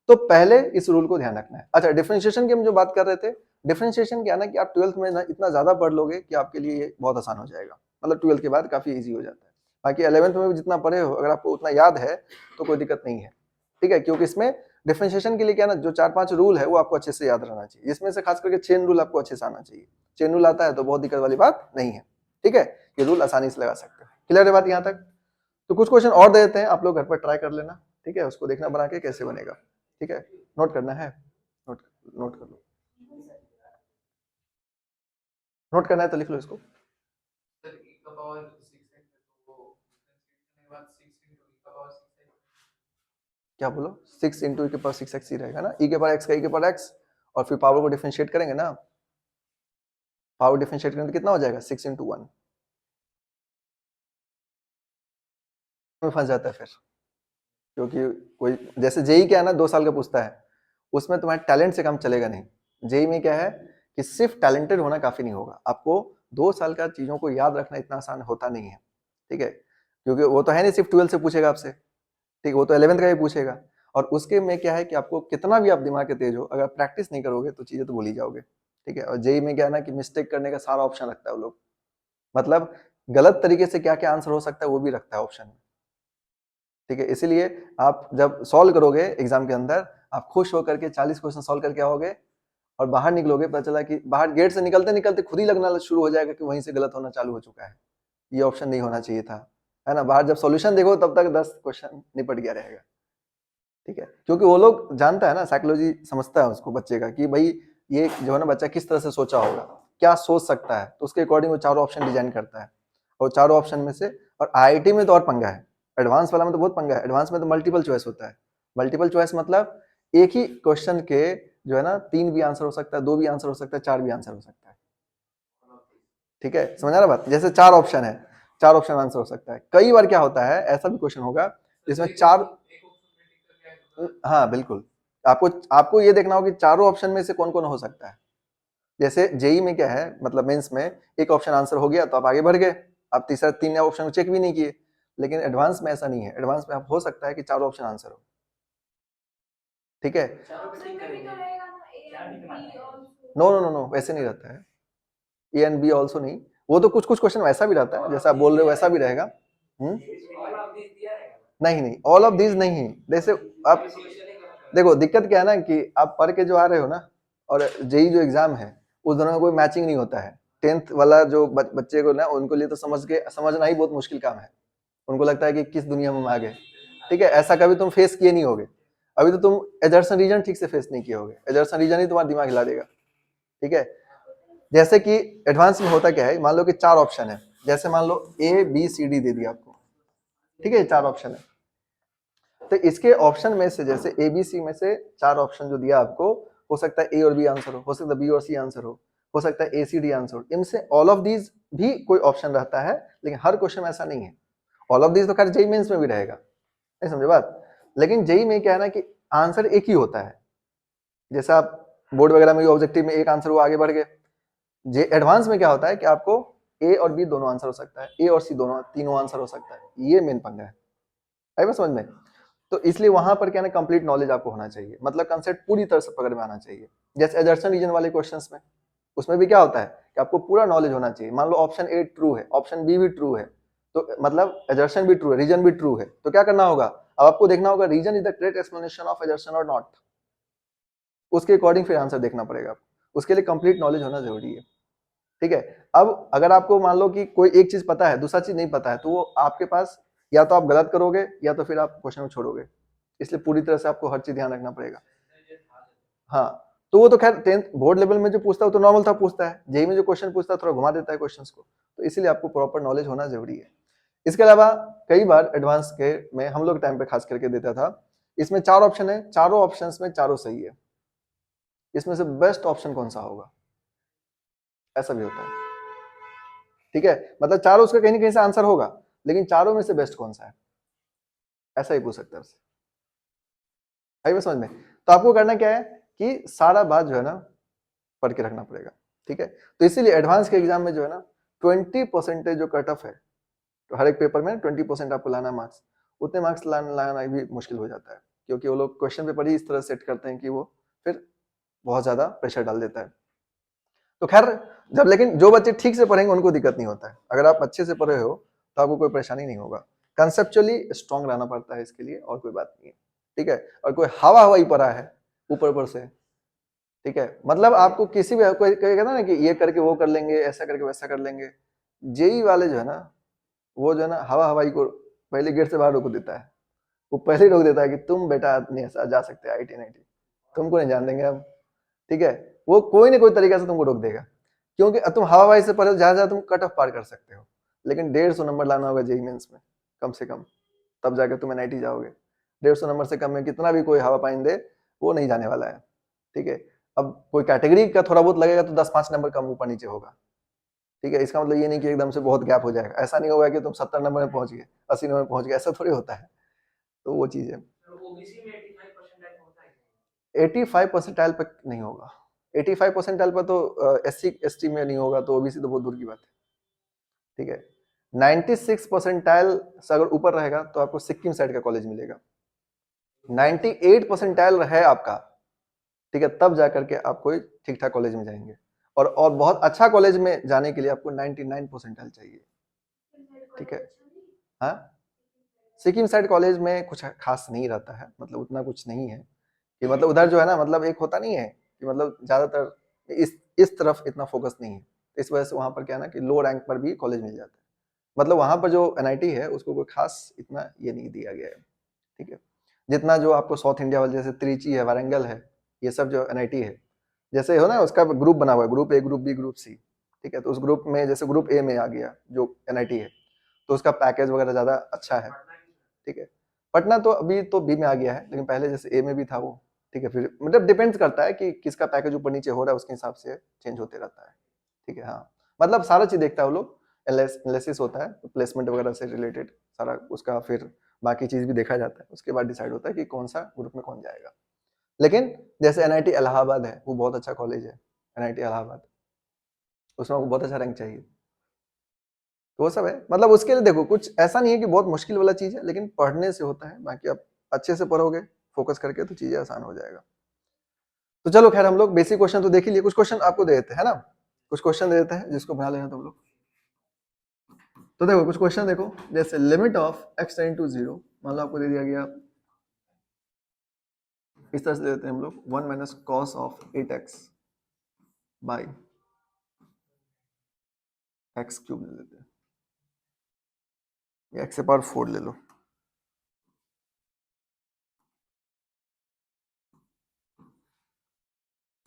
तो पहले इस रूल को ध्यान रखना है। अच्छा, डिफरेंशिएशन की हम जो बात कर रहे थे, डिफरेंशिएशन क्या ना कि आप 12th में ना इतना ज्यादा पढ़ लोगे कि आपके लिए ये बहुत आसान हो जाएगा, मतलब 12th के बाद काफी इजी हो जाता है। बाकी 11th में भी जितना पढ़े हो अगर आपको उतना याद है तो कोई दिक्कत नहीं है। ठीक है, क्योंकि इसमें डिफरेंशिएशन के लिए क्या ना जो 4-5 रूल है वो आपको अच्छे से याद रहना चाहिए। इसमें से खास करके चेन रूल आपको अच्छे से आना चाहिए। चेन रूल आता है तो बहुत दिक्कत वाली बात नहीं है। ठीक है, ये रूल आसानी से लगा सकते हैं। क्लियर है बात यहाँ तक। तो कुछ क्वेश्चन और दे देते हैं, आप लोग घर पर ट्राई कर लेना। ठीक है, उसको देखना बना के कैसे बनेगा। ठीक है, नोट करना है, नोट कर लो। नोट करना है तो लिख लो इसको। क्या बोलो 6 इंटू ई के पावर 6x ही रहेगा ना, ई के पावर x का ई के पावर x, और फिर पावर को डिफरेंशिएट करेंगे ना, पावर डिफरेंशिएट करेंगे तो कितना हो जाएगा 6 इंटू 1 में फंस जाता है फिर। क्योंकि कोई जैसे जेई क्या है ना 2 साल का पूछता है, उसमें तुम्हारे टैलेंट से काम चलेगा नहीं। जेई में क्या है कि सिर्फ टैलेंटेड होना काफी नहीं होगा, आपको 2 साल का चीजों को याद रखना इतना आसान होता नहीं है। ठीक है, क्योंकि वो तो है नहीं सिर्फ 12 से पूछेगा आपसे, ठीक, वो तो 11th का ही पूछेगा। और उसके में क्या है कि आपको कितना भी आप दिमाग के तेज हो, अगर प्रैक्टिस नहीं करोगे तो चीजें तो भूल ही जाओगे। ठीक है, और जेई में क्या है ना कि मिस्टेक करने का सारा ऑप्शन रखता है वो लोग, मतलब गलत तरीके से क्या क्या आंसर हो सकता है वो भी रखता है ऑप्शन में। ठीक है, इसीलिए आप जब सॉल्व करोगे एग्जाम के अंदर, आप खुश होकर के 40 क्वेश्चन सॉल्व करके आओगे और बाहर निकलोगे, पता चला कि बाहर गेट से निकलते निकलते खुद ही लगना शुरू हो जाएगा कि वहीं से गलत होना चालू हो चुका है, ये ऑप्शन नहीं होना चाहिए था, है ना। बाहर जब सॉल्यूशन देखो तब तक 10 क्वेश्चन निपट गया रहेगा। ठीक है, क्योंकि वो लोग जानता है ना, साइकोलॉजी समझता है उसको बच्चे का कि भाई ये जो है ना बच्चा किस तरह से सोचा होगा, क्या सोच सकता है, तो उसके अकॉर्डिंग वो चारों ऑप्शन डिजाइन करता है। और चारों ऑप्शन में से, और आईआईटी में तो और पंगा है, एडवांस वाला में तो बहुत पंगा है। एडवांस में तो मल्टीपल चॉइस होता है। मल्टीपल चॉइस मतलब एक ही क्वेश्चन के जो है ना 3 भी आंसर हो सकता है, 2 भी आंसर हो सकता है, 4 भी आंसर हो सकता है। ठीक है, समझ आ रहा बात। जैसे 4 ऑप्शन है, 4 ऑप्शन आंसर हो सकता है। कई बार क्या होता है, ऐसा भी क्वेश्चन होगा जिसमें 4, हाँ बिल्कुल, आपको आपको ये देखना होगा कि चारों ऑप्शन में से कौन कौन हो सकता है। जैसे जेई में क्या है, मतलब मेंस में एक ऑप्शन आंसर हो गया तो आप आगे बढ़ गए, आप तीसरा 3 ऑप्शन चेक भी नहीं किए। लेकिन एडवांस में ऐसा नहीं है, एडवांस में आप हो सकता है कि चारों ऑप्शन आंसर हो, ठीक है। नो नो नो नो, वैसे नहीं रहता है, ए एंड बी ऑल्सो नहीं, वो तो कुछ कुछ क्वेश्चन वैसा भी रहता है जैसा आप बोल रहे हो, वैसा भी रहेगा। नहीं नहीं, ऑल ऑफ दीज नहीं, जैसे आप देखो दिक्कत क्या है ना कि आप पढ़ के जो आ रहे हो ना, और जेई जो एग्जाम है उस दोनों में कोई मैचिंग नहीं होता है। 10th वाला जो बच्चे को ना, उनको लिए तो समझना ही बहुत मुश्किल काम है। उनको लगता है कि किस दुनिया में हम आ गए, ठीक है। ऐसा कभी तुम फेस किए नहीं होगे, अभी तो तुम एजर्सन रीजन ठीक से फेस नहीं किए होगे, एजर्सन रीजन ही तुम्हारा दिमाग हिला देगा, ठीक है। जैसे कि एडवांस में होता क्या है, मान लो कि 4 ऑप्शन है, जैसे मान लो ए बी सी डी दे दिया आपको, ठीक है, 4 ऑप्शन है। तो इसके ऑप्शन में से, जैसे ए बी सी में से 4 ऑप्शन जो दिया आपको, हो सकता है ए और बी आंसर हो सकता है बी और सी आंसर हो सकता है ए सी डी आंसर हो। इनसे ऑल ऑफ दीज भी कोई ऑप्शन रहता है, लेकिन हर क्वेश्चन में ऐसा नहीं है। ऑल ऑफ दीज तो खैर जेई मेंस में भी रहेगा, नहीं समझे बात। लेकिन जेई में क्या है ना कि आंसर एक ही होता है, जैसा आप बोर्ड वगैरह में ऑब्जेक्टिव में एक आंसर वो आगे बढ़ गए। जे एडवांस में क्या होता है कि आपको ए और बी दोनों आंसर हो सकता है, ए और सी दोनों तीनों आंसर हो सकता है, ये मेन पंगा है, आई बात समझ में। तो इसलिए वहां पर क्या है ना, कंप्लीट नॉलेज आपको होना चाहिए, मतलब कंसेप्ट पूरी तरह से पकड़ में आना चाहिए। जैसे एजर्सन रीजन वाले क्वेश्चंस में, उसमें भी क्या होता है कि आपको पूरा नॉलेज होना चाहिए। मान लो ऑप्शन ए ट्रू है, ऑप्शन बी भी ट्रू है, तो मतलब एजर्सन भी ट्रू है, रीजन भी ट्रू है, तो क्या करना होगा, अब आपको देखना होगा reason is the correct explanation of assertion और नॉट, उसके अकॉर्डिंग फिर आंसर देखना पड़ेगा। उसके लिए कंप्लीट नॉलेज होना जरूरी है, ठीक है। अब अगर आपको मान लो कि कोई एक चीज पता है, दूसरा चीज नहीं पता है, तो वो आपके पास, या तो आप गलत करोगे या तो फिर आप क्वेश्चन को छोड़ोगे। इसलिए पूरी तरह से आपको हर चीज ध्यान रखना पड़ेगा। हाँ, तो वो तो खैर 10th बोर्ड लेवल में जो पूछता है वो तो नॉर्मल था पूछता है, जेई में जो क्वेश्चन पूछता है थोड़ा घुमा देता है क्वेश्चंस को, तो इसीलिए आपको प्रॉपर नॉलेज होना जरूरी है। इसके अलावा कई बार एडवांस के में हम लोग टाइम पे खास करके देता था, इसमें 4 ऑप्शन है, चारों ऑप्शंस में चारों सही है, इसमें से बेस्ट ऑप्शन कौन सा होगा, ऐसा भी होता है, ठीक है। मतलब चारों उसका कहीं ना कहीं से आंसर होगा, लेकिन चारों में से बेस्ट कौन सा है, ऐसा ही पूछ सकते हैं उससे, आई बात समझ में। तो आपको करना क्या है कि सारा बात जो है ना पढ़ के रखना पड़ेगा, ठीक है। तो इसीलिए एडवांस के एग्जाम में जो है ना 20% जो कट ऑफ है, तो हर एक पेपर में 20% आपको लाना मार्क्स, उतने मार्क्स लाना भी मुश्किल हो जाता है, क्योंकि वो लोग क्वेश्चन पेपर ही इस तरह सेट करते हैं कि वो फिर बहुत ज्यादा प्रेशर डाल देता है। तो खैर, जब लेकिन जो बच्चे ठीक से पढ़ेंगे उनको दिक्कत नहीं होता है, अगर आप अच्छे से पढ़े हो तो आपको कोई परेशानी नहीं होगा। कंसेप्चुअली स्ट्रांग रहना पड़ता है इसके लिए, और कोई बात नहीं है, ठीक है। और कोई हवा हवाई पढ़ा है ऊपर ऊपर से, ठीक है, मतलब आपको किसी भी कोई कहता है ना कि ये करके वो कर लेंगे, ऐसा करके वैसा कर लेंगे, जेई वाले जो है ना, वो जो है ना हवा हवाई को पहले गेट से बाहर रोक देता है, वो पहले ही रोक देता है कि तुम बेटा नहीं ऐसा जा सकते आईटी नाईटी, तुमको नहीं जान देंगे हम, ठीक है। वो कोई ना कोई तरीका से तुमको रोक देगा, क्योंकि तुम हवा हवाई से पहले जहां जहां तुम कट ऑफ पार कर सकते हो, लेकिन 150 नंबर लाना होगा जेई मेंस में कम से कम, तब जाकर तुम एनआईटी जाओगे। 150 नंबर से कम में कितना भी कोई हवा पानी दे, वो नहीं जाने वाला है, ठीक है। अब कोई कैटेगरी का थोड़ा बहुत लगेगा तो 10-5 नंबर कम ऊपर नीचे होगा, ठीक है। इसका मतलब ये नहीं कि एकदम से बहुत गैप हो जाएगा, ऐसा नहीं होगा कि तुम 70 नंबर में पहुंच गए, 80 नंबर में पहुंच गए, ऐसा थोड़ी होता है। तो वो चीज है, 85 परसेंटाइल पर नहीं होगा, 85 परसेंटाइल पर तो एससी एसटी में नहीं होगा, तो ओबीसी तो बहुत दूर की बात है, ठीक है। 96 परसेंटाइल से अगर ऊपर रहेगा तो आपको सिक्किम साइड का कॉलेज मिलेगा, 98 परसेंटाइल है आपका, ठीक है, तब जाकर के आप कोई ठीक ठाक कॉलेज में जाएंगे। और बहुत अच्छा कॉलेज में जाने के लिए आपको 99 परसेंटाइल चाहिए, ठीक है। हाँ, सिक्किम साइड कॉलेज में कुछ खास नहीं रहता है, मतलब उतना कुछ नहीं है कि मतलब उधर जो है ना, मतलब एक होता नहीं है कि मतलब ज्यादातर इस तरफ इतना फोकस नहीं है, इस वजह से वहां पर क्या है ना कि लो रैंक पर भी कॉलेज मिल जाता है। मतलब वहां पर जो एनआईटी है उसको कोई खास इतना ये नहीं दिया गया है, ठीक है। जितना जो आपको साउथ इंडिया वाले जैसे त्रिची है, वारंगल है, ये सब जो एनआईटी है, जैसे हो ना उसका ग्रुप बना हुआ है, group A, group B, group C, ठीक है। तो उस ग्रुप में जैसे ग्रुप ए में आ गया जो एनआईटी है, तो उसका पैकेज वगैरह ज्यादा अच्छा है, ठीक है। पटना तो अभी तो बी में आ गया है, लेकिन पहले जैसे ए में भी था वो, ठीक है। फिर मतलब डिपेंड्स करता है कि किसका पैकेज ऊपर नीचे हो रहा है, उसके हिसाब से चेंज होते रहता है, ठीक है। हाँ, मतलब सारा चीज देखता है वो लोग, एनालिसिस होता है, प्लेसमेंट वगैरह से रिलेटेड सारा उसका, फिर बाकी चीज भी देखा जाता है, उसके बाद डिसाइड होता है कि कौन सा ग्रुप में कौन जाएगा। लेकिन जैसे एनआईटी इलाहाबाद है, वो बहुत अच्छा कॉलेज है, एनआईटी इलाहाबाद, उसमें आपको बहुत अच्छा रैंक चाहिए, तो वो सब है। मतलब उसके लिए देखो कुछ ऐसा नहीं है कि बहुत मुश्किल वाला चीज है, लेकिन पढ़ने से होता है, बाकी आप अच्छे से पढ़ोगे फोकस करके तो चीजें आसान हो जाएगा। तो चलो खैर, हम लोग बेसिक क्वेश्चन तो देख ही लिए, कुछ क्वेश्चन आपको दे देते हैं, है ना, कुछ क्वेश्चन दे देते हैं जिसको बना लेना तुम लोग। तो देखो कुछ क्वेश्चन देखो, जैसे limit of x tend to 0, मान लो आपको दे दिया गया, इस तरह से देते हैं हम लोग 1 minus cos of 8x by x cube ले लेते हैं, या x से पावर 4 ले लो।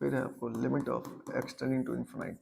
फिर है आपको limit of x tending to infinite,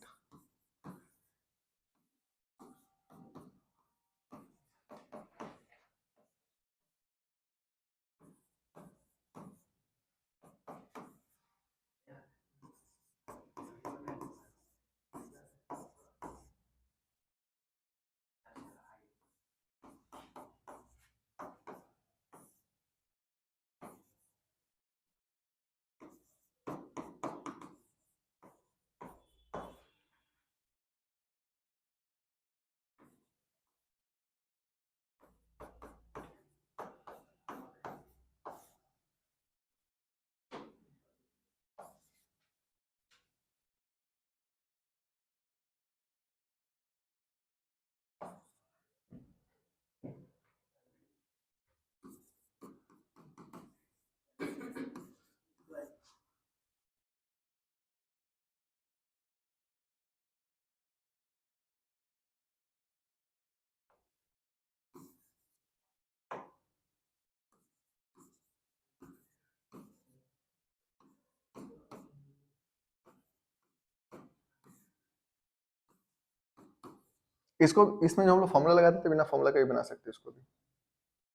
इसको इसमें जो हम लोग फॉर्मूला लगाते थे, बिना फॉर्मूला का भी बना सकते हैं इसको भी,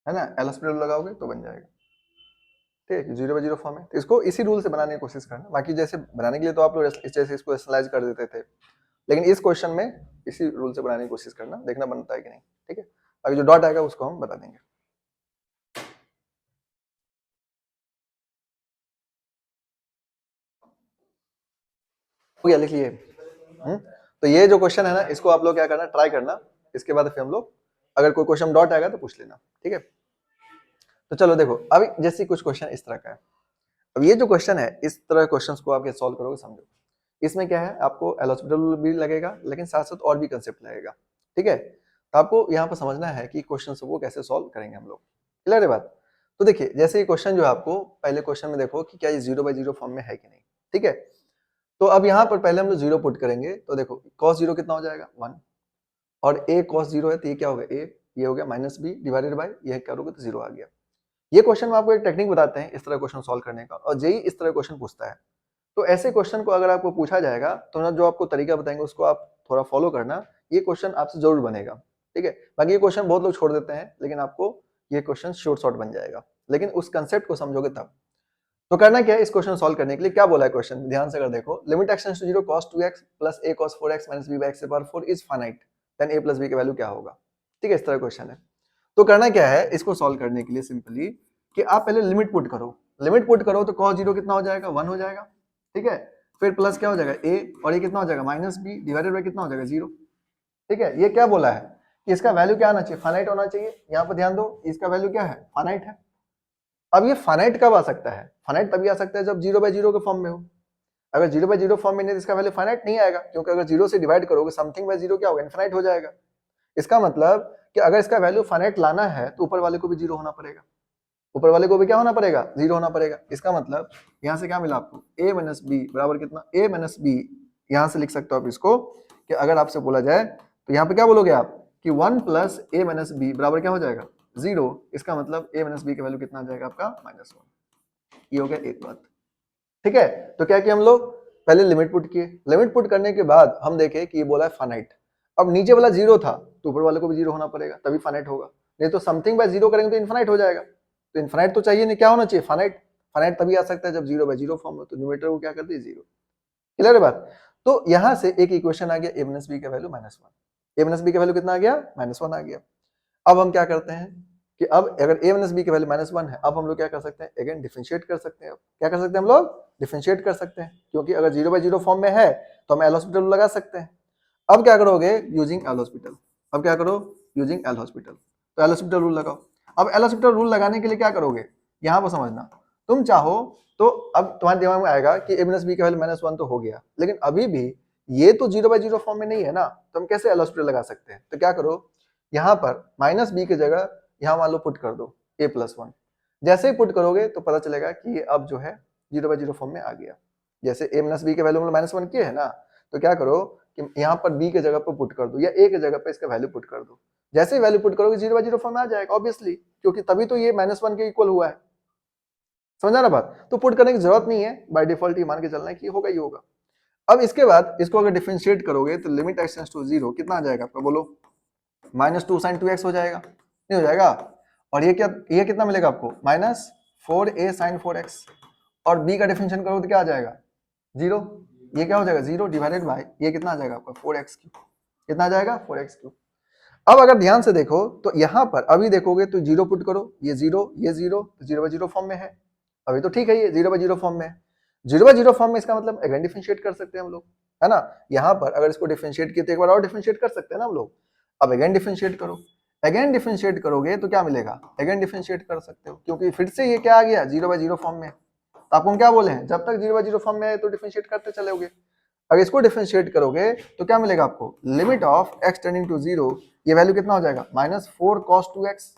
है ना, एल हॉस्पिटल लगाओगे तो बन जाएगा, ठीक है, 0/0 फॉर्म है, तो इसको इसी रूल से बनाने की कोशिश करना। बाकी जैसे बनाने के लिए तो आप लोग इस जैसे इसको एनालाइज कर देते थे, लेकिन इस क्वेश्चन में इसी रूल से बनाने की कोशिश करना, देखना बनता है कि नहीं, ठीक है। अभी जो डॉट आएगा उसको हम बता देंगे। हो गया, लिख लिए। तो ये जो क्वेश्चन है ना, इसको आप लोग क्या करना, ट्राई करना, इसके बाद फिर हम लोग अगर कोई क्वेश्चन डॉट आएगा तो पूछ लेना, ठीक है। तो चलो देखो, अभी जैसे कुछ क्वेश्चन इस तरह का है, अब ये जो क्वेश्चन है, इस तरह के क्वेश्चंस को आप सॉल्व करोगे, समझो इसमें क्या है, आपको एल हॉस्पिटल भी लगेगा, लेकिन साथ साथ और भी कंसेप्ट लगेगा, ठीक है। तो आपको यहाँ पर समझना है कि क्वेश्चन को कैसे सॉल्व करेंगे हम लोग, क्लियर है बात। तो देखिए, जैसे ये क्वेश्चन जो है, आपको पहले क्वेश्चन में देखो कि क्या ये 0/0 फॉर्म में है कि नहीं, ठीक है। तो अब यहाँ पर पहले हम लोग 0 पुट करेंगे, तो देखो cos 0 कितना हो जाएगा 1, और a cos 0 है तो ये क्या होगा a, ये हो गया माइनस बी डिवाइडेड बाई, ये करोगे तो 0 आ गया। ये क्वेश्चन में आपको एक टेक्निक बताते हैं इस तरह क्वेश्चन सॉल्व करने का, और जेई इस तरह क्वेश्चन पूछता है। तो ऐसे क्वेश्चन को अगर आपको पूछा जाएगा तो ना, जो आपको तरीका बताएंगे उसको आप थोड़ा फॉलो करना, ये क्वेश्चन आपसे जरूर बनेगा, ठीक है। बाकी ये क्वेश्चन बहुत लोग छोड़ देते हैं, लेकिन आपको ये क्वेश्चन शॉर्ट बन जाएगा, लेकिन उस कंसेप्ट को समझोगे तब। तो करना क्या है, इस क्वेश्चन सॉल्व करने के लिए क्या बोला है क्वेश्चन, ध्यान से अगर देखो, limit x tends to 0 cos 2x plus a cos 4x minus b by x से power 4 is finite, then a plus b की वैल्यू क्या होगा, ठीक है, इस तरह क्वेश्चन है। तो करना क्या है, इसको सॉल्व करने के लिए सिंपली कि आप पहले लिमिट पुट करो, लिमिट पुट करो तो cos 0 कितना हो जाएगा 1 हो जाएगा, ठीक है। फिर प्लस क्या हो जाएगा a, और ये कितना हो जाएगा माइनस b डिवाइडेड बाय कितना हो जाएगा 0, ठीक है। ये क्या बोला है कि इसका वैल्यू क्या आना चाहिए, फाइनाइट होना चाहिए। यहाँ पर ध्यान दो, इसका वैल्यू क्या है, फाइनाइट है। अब ये फाइनाइट कब आ सकता है, फाइनाइट तभी आ सकता है जब 0/0 के फॉर्म में हो। अगर 0/0 फॉर्म में नहीं तो इसका वैल्यू फाइनाइट नहीं आएगा, क्योंकि अगर 0 से डिवाइड करोगे समथिंग बाय 0 क्या होगा, इनफिनाइट हो जाएगा। इसका मतलब कि अगर इसका वैल्यू फाइनाइट लाना है तो ऊपर वाले को भी 0 होना पड़ेगा, ऊपर वाले को भी क्या होना पड़ेगा, 0 होना पड़ेगा। इसका मतलब यहाँ से क्या मिला आपको, a माइनस बी बराबर कितना, a माइनस बी, यहाँ से लिख सकते हो आप इसको कि अगर आपसे बोला जाए तो यहाँ पे क्या बोलोगे आप कि 1 प्लस a माइनस बी बराबर क्या हो जाएगा 0। इसका मतलब a माइनस बी की वैल्यू कितना आ जाएगा आपका -1। ये हो गया एक बात, ठीक है। तो क्या किया हम लोग, पहले लिमिट पुट किए, लिमिट पुट करने के बाद हम देखे कि ये बोला है फाइनाइट। अब नीचे वाला 0 था तो ऊपर वाले को भी 0 होना पड़ेगा, तभी फाइनाइट होगा, नहीं तो समथिंग बाय 0 करेंगे तो इनफाइनाइट हो जाएगा। तो इनफाइनाइट तो चाहिए नहीं, क्या होना चाहिए, फाइनाइट। फाइनाइट तभी आ सकता है जब 0/0 फॉर्म हो, तो न्यूमरेटर को क्या कर दिए 0, क्लियर है बात। तो यहां से एक इक्वेशन आ गया a माइनस बी का वैल्यू -1, a माइनस बी का वैल्यू कितना आ गया, -1 आ गया। अब हम क्या करते हैं कि अब अगर a माइनस बी की वैल्यू -1 है, अब हम लोग क्या कर सकते हैं, अगेन डिफरेंशिएट कर सकते हैं। अब क्या कर सकते हैं हम लोग, डिफरेंशिएट कर सकते हैं, क्योंकि अगर 0/0 फॉर्म में है तो हम एल हॉस्पिटल रूल लगा सकते हैं। अब क्या करोगे, यूजिंग एल हॉस्पिटल। अब क्या करो, यूजिंग एल हॉस्पिटल, तो एल हॉस्पिटल रूल लगाओ। अब एल हॉस्पिटल रूल लगाने के लिए क्या करोगे, यहाँ पर समझना, तुम चाहो तो अब तुम्हारे दिमाग में आएगा कि a माइनस बी का वैल्यू -1 तो हो गया, लेकिन अभी भी ये तो 0/0 फॉर्म में नहीं है ना, तो हम कैसे एल हॉस्पिटल लगा सकते हैं। तो क्या करो, यहाँ पर माइनस बी की जगह यहाँ मान लो पुट कर दो a+1। जैसे ही पुट करोगे तो पता चलेगा कि ये अब जो है 0/0 फॉर्म में आ गया। जैसे a माइनस बी के वैल्यू -1 किए है ना, तो क्या करो कि यहाँ पर b के जगह पर पुट कर दो या a के जगह पर इसका वैल्यू पुट कर दो। जैसे ही वैल्यू पुट करोगे 0/0 फॉर्म में आ जाएगा ऑब्वियसली, क्योंकि तभी तो ये -1 के इक्वल हुआ है। समझा ना बात, तो पुट करने की जरूरत नहीं है, बाय डिफॉल्ट ये मान के चलना है कि होगा ही होगा। अब इसके बाद इसको अगर डिफरेंशिएट करोगे तो लिमिट x टेंड्स टू 0 कितना आ जाएगा आपका, बोलो, -2 sin 2x हो जाएगा, नहीं हो जाएगा। और ये क्या, ये कितना मिलेगा आपको, -4a sin 4x। और b का डिफरेंशिएट करोगे तो क्या आ जाएगा, 0। ये क्या हो जाएगा, 0 डिवाइडेड बाय ये कितना आ जाएगा आपका 4x3। कितना आ जाएगा, 4x3। अब अगर ध्यान से देखो तो यहाँ पर अभी देखोगे तो 0 पुट करो, ये 0 ये 0, तो 0/0 फॉर्म में है। अभी तो ठीक है, ये 0/0 फॉर्म में है। 0/0 फॉर्म में इसका मतलब अगेन डिफरेंशिएट कर सकते हैं हम लोग, है ना। यहाँ पर अगर इसको डिफरेंशिएट किए तो एक बार और डिफरेंशिएट कर सकते हैं ना हम लोग। अब अगेन डिफरेंशिएट करो, अगेन डिफरेंशिएट करोगे तो क्या मिलेगा, अगेन डिफरेंशिएट कर सकते हो, क्योंकि फिर से ये क्या आ गया, 0/0 फॉर्म में। तो आपको हम क्या बोले हैं, जब तक 0/0 फॉर्म में है तो डिफरेंशिएट करते चलोगे। अगर इसको डिफरेंशिएट करोगे तो क्या मिलेगा आपको, limit of x tending to 0, ये वैल्यू कितना हो जाएगा, -4 cos 2x।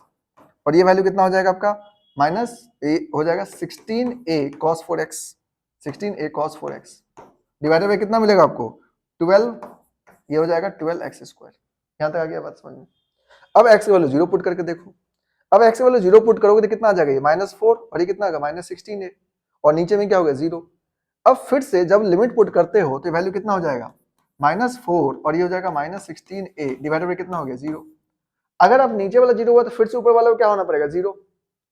और ये वैल्यू कितना हो जाएगा आपका, माइनस ए हो जाएगा 16a cos 4x, 16a cos 4x divided by कितना मिलेगा आपको, 12, ये हो जाएगा 12x²। यहाँ तक आ गया बात समझ में। अब x की वैल्यू 0 पुट करके देखो, अब x की वैल्यू 0 पुट करोगे तो कितना आ जाएगा, ये -4 और ये कितना आ गया -16a, और नीचे में क्या हो गया 0। अब फिर से जब लिमिट पुट करते हो तो वैल्यू कितना हो जाएगा, -4 और ये हो जाएगा -16a डिवाइडेड बाय कितना हो गया 0। अगर आप नीचे वाला 0 हुआ तो फिर से ऊपर वाला क्या होना पड़ेगा, 0,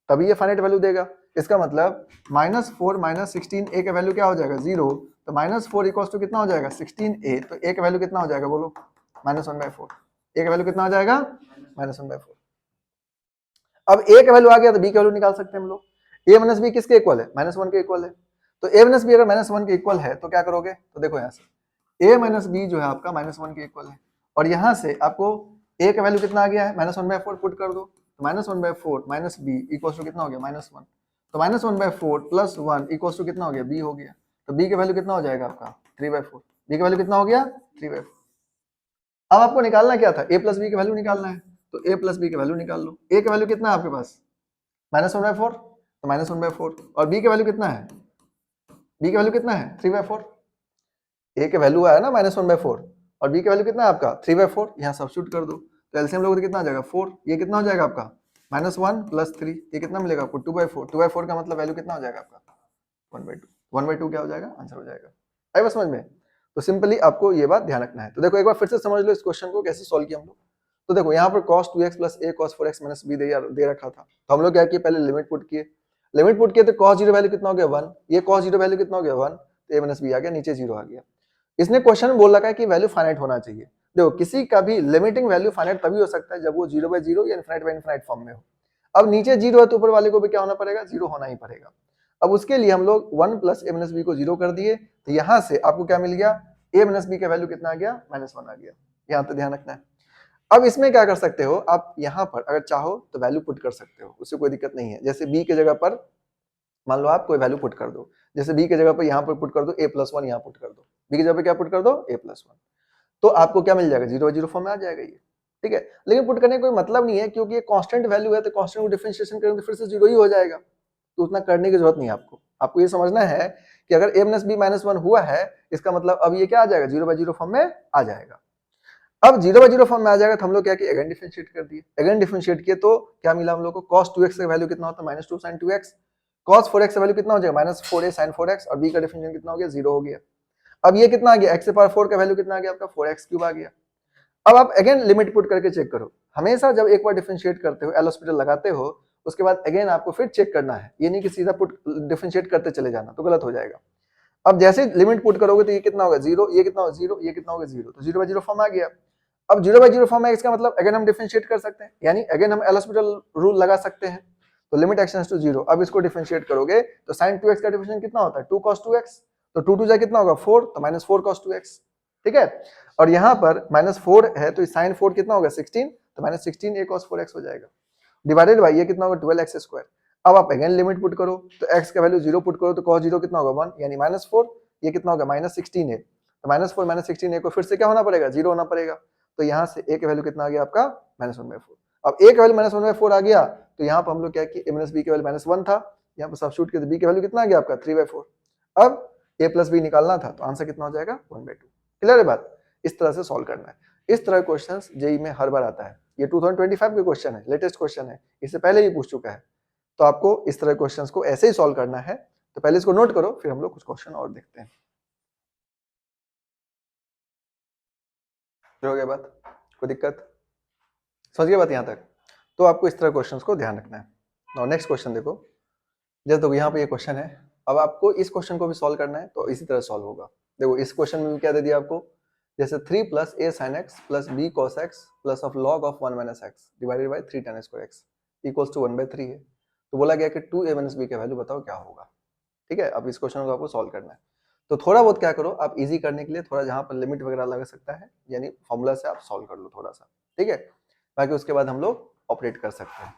तभी ये फाइनाइट वैल्यू देगा। इसका मतलब -4 -16a का वैल्यू क्या हो जाएगा, 0। तो -4 इक्वल्स टू कितना हो जाएगा, 16a, तो a का वैल्यू कितना हो जाएगा, बोलो, -1/4। a का वैल्यू कितना हो जाएगा, -1/4। अब a का वैल्यू आ गया तो b का वैल्यू निकाल सकते हैं हम लोग। a माइनस b किसके इक्वल है, -1 के इक्वल है। तो a माइनस b अगर -1 के इक्वल है तो क्या करोगे, तो देखो यहाँ से a माइनस b जो है आपका -1 के इक्वल है, और यहाँ से आपको a का वैल्यू कितना आ गया है, -1/4 पुट कर दो, तो -1/4 माइनस b इक्वल्स टू कितना हो गया, -1। तो -1/4 प्लस 1 इक्वल्स टू कितना हो गया, b हो गया। तो b का वैल्यू कितना हो जाएगा आपका, 3/4। b का वैल्यू कितना हो गया, 3/4। अब आपको निकालना क्या था, a प्लस b का वैल्यू निकालना है, तो a प्लस b का वैल्यू निकाल लो। a का वैल्यू कितना है आपके पास, -1/4, तो -1/4, और b का वैल्यू कितना है, b का वैल्यू कितना है, 3/4। a का वैल्यू आया ना -1/4, और b का वैल्यू कितना है आपका, 3/4। यहाँ सब्स्टिट्यूट कर दो, तो एलसीएम लोगे तो कितना आ जाएगा, 4। ये कितना हो जाएगा आपका, -1 + 3, ये कितना मिलेगा आपको, 2/4। 2/4 का मतलब वैल्यू कितना हो जाएगा आपका, 1/2। 1/2 क्या हो जाएगा, आंसर हो जाएगा। आई बात समझ में। तो सिंपली आपको ये बात ध्यान रखना है। तो देखो एक बार फिर से समझ लो इस क्वेश्चन को कैसे सॉल्व किया हम लोग। तो देखो यहाँ पर cos 2x + a cos 4x - b दे रखा था, तो हम लोग क्या किए, पहले लिमिट पुट किए। लिमिट पुट किए तो cos 0 वैल्यू कितना हो गया, 1। ये cos 0 वैल्यू कितना हो गया, 1। तो a - b आ गया, नीचे 0 आ गया। इसने क्वेश्चन में बोल रखा है कि वैल्यू फाइनाइट होना चाहिए। देखो किसी का भी लिमिटिंग वैल्यू फाइनाइट तभी हो सकता है जब वो 0/0 या इनफिनिट फॉर्म में हो। अब नीचे 0 है तो ऊपर वाले को भी क्या होना पड़ेगा, 0 होना ही पड़ेगा। अब उसके लिए हम लोग 1 + a - b को 0 कर दिए, तो यहाँ से आपको क्या मिल गया, a - b का वैल्यू कितना आ गया, -1 आ गया। यहाँ पे ध्यान रखना है। अब इसमें क्या कर सकते हो आप, यहाँ पर अगर चाहो तो वैल्यू पुट कर सकते हो, उससे कोई दिक्कत नहीं है। जैसे b के जगह पर मान लो आप कोई वैल्यू पुट कर दो, जैसे b के जगह पर यहाँ पर पुट कर दो a+1, यहाँ पुट कर दो, b की जगह पे क्या पुट कर दो, a+1, तो आपको क्या मिल जाएगा, 0/0 फॉर्म में आ जाएगा ये, ठीक है। लेकिन पुट करने का कोई मतलब नहीं है, क्योंकि ये कांस्टेंट वैल्यू है, तो कांस्टेंट को डिफरेंशिएशन करेंगे तो फिर से 0 ही हो जाएगा, तो उतना करने की जरूरत नहीं है आपको। आपको ये समझना है कि अगर a - b -1 हुआ है, इसका मतलब अब ये क्या आ जाएगा, 0/0 फॉर्म में आ जाएगा। अब 0/0 फॉर्म में आ जाएगा तो हम लोग क्या किए, अगेन डिफरेंशिएट कर दिए। अगेन डिफरेंशिएट किए तो क्या मिला हम लोग को, cos 2x का वैल्यू कितना होता है, -2 sin 2x। cos 4x का वैल्यू कितना हो जाएगा, -4a sin 4x, और b का डिफरेंशिएशन कितना हो गया, 0 हो गया। अब ये कितना आ गया, x⁴ का वैल्यू कितना आ गया आपका, 4x³ आ गया। अब आप अगेन लिमिट पुट करके चेक करो। हमेशा जब एक बार डिफरेंशिएट करते हो, एल हॉस्पिटल लगाते हो, उसके बाद अगेन आपको फिर चेक करना है, ये नहीं कि सीधा पुट डिफरेंशिएट करते चले जाना, तो गलत हो जाएगा। अब जैसे लिमिट पुट करोगे तो ये कितना होगा, 0, ये कितना होगा 0, ये कितना होगा 0, तो 0/0 फॉर्म आ गया। अब 0/0 फॉर्म है, इसका मतलब अगेन हम डिफरेंशिएट कर सकते हैं, यानी अगेन हम एल हॉस्पिटल रूल लगा सकते हैं। तो लिमिट x टेंड्स टू 0, अब इसको डिफरेंशिएट करोगे तो sin 2x का डिफरेंशिएशन कितना होता है 2 cos 2x, तो 2 जाए कितना होगा 4, तो -4 cos 2x, ठीक है। और यहाँ पर -4 है तो sin 4 कितना होगा 16, तो -16 a cos 4x हो जाएगा, डिवाइडेड बाय ये कितना होगा 12x²। अब आप अगेन लिमिट पुट करो तो x का वैल्यू 0 पुट करो तो cos 0 कितना होगा 1, यानी -4, ये कितना होगा -16 है, तो -4 -16 को फिर से क्या होना पड़ेगा 0 होना पड़ेगा, तो यहाँ से a का वैल्यू कितना आ गया आपका -1/4। अब a का वैल्यू -1/4 आ गया तो यहाँ पर हम लोग क्या किए, a - b का वैल्यू -1 था, यहाँ पर सब्स्टिट्यूट किया तो b का वैल्यू कितना आ गया आपका 3/4। अब a + b निकालना था तो आंसर कितना हो जाएगा 1/2। क्लियर है बात, इस तरह से सॉल्व करना है। इस तरह क्वेश्चंस जेईई में हर बार आता है, ये 2025 के क्वेश्चन है, लेटेस्ट क्वेश्चन है, इससे पहले ही पूछ चुका है, तो आपको इस तरह क्वेश्चंस को ऐसे ही सॉल्व करना है। तो पहले इसको नोट करो, फिर हम लोग कुछ क्वेश्चन और देखते हैं। हो गया बात, कोई दिक्कत, समझ गए बात यहाँ तक? तो आपको इस तरह क्वेश्चंस को ध्यान रखना है। नाउ नेक्स्ट क्वेश्चन देखो, जैसे देखो यहाँ पे ये क्वेश्चन है, अब आपको इस क्वेश्चन को भी सॉल्व करना है, तो इसी तरह सॉल्व होगा। देखो इस क्वेश्चन में भी क्या दे दिया आपको, जैसे 3 + a sin x + b cos x plus of log of 1 - x divided by 3 tan square x equals to 1/3 है। तो बोला गया कि 2a - b का वैल्यू बताओ क्या होगा, ठीक है। अब इस क्वेश्चन को आपको सॉल्व करना है, तो थोड़ा बहुत क्या करो आप इजी करने के लिए थोड़ा जहाँ पर लिमिट वगैरह लग सकता है, यानी फॉर्मूला से आप सॉल्व कर लो थोड़ा सा, ठीक है, बाकी उसके बाद हम लोग ऑपरेट कर सकते हैं।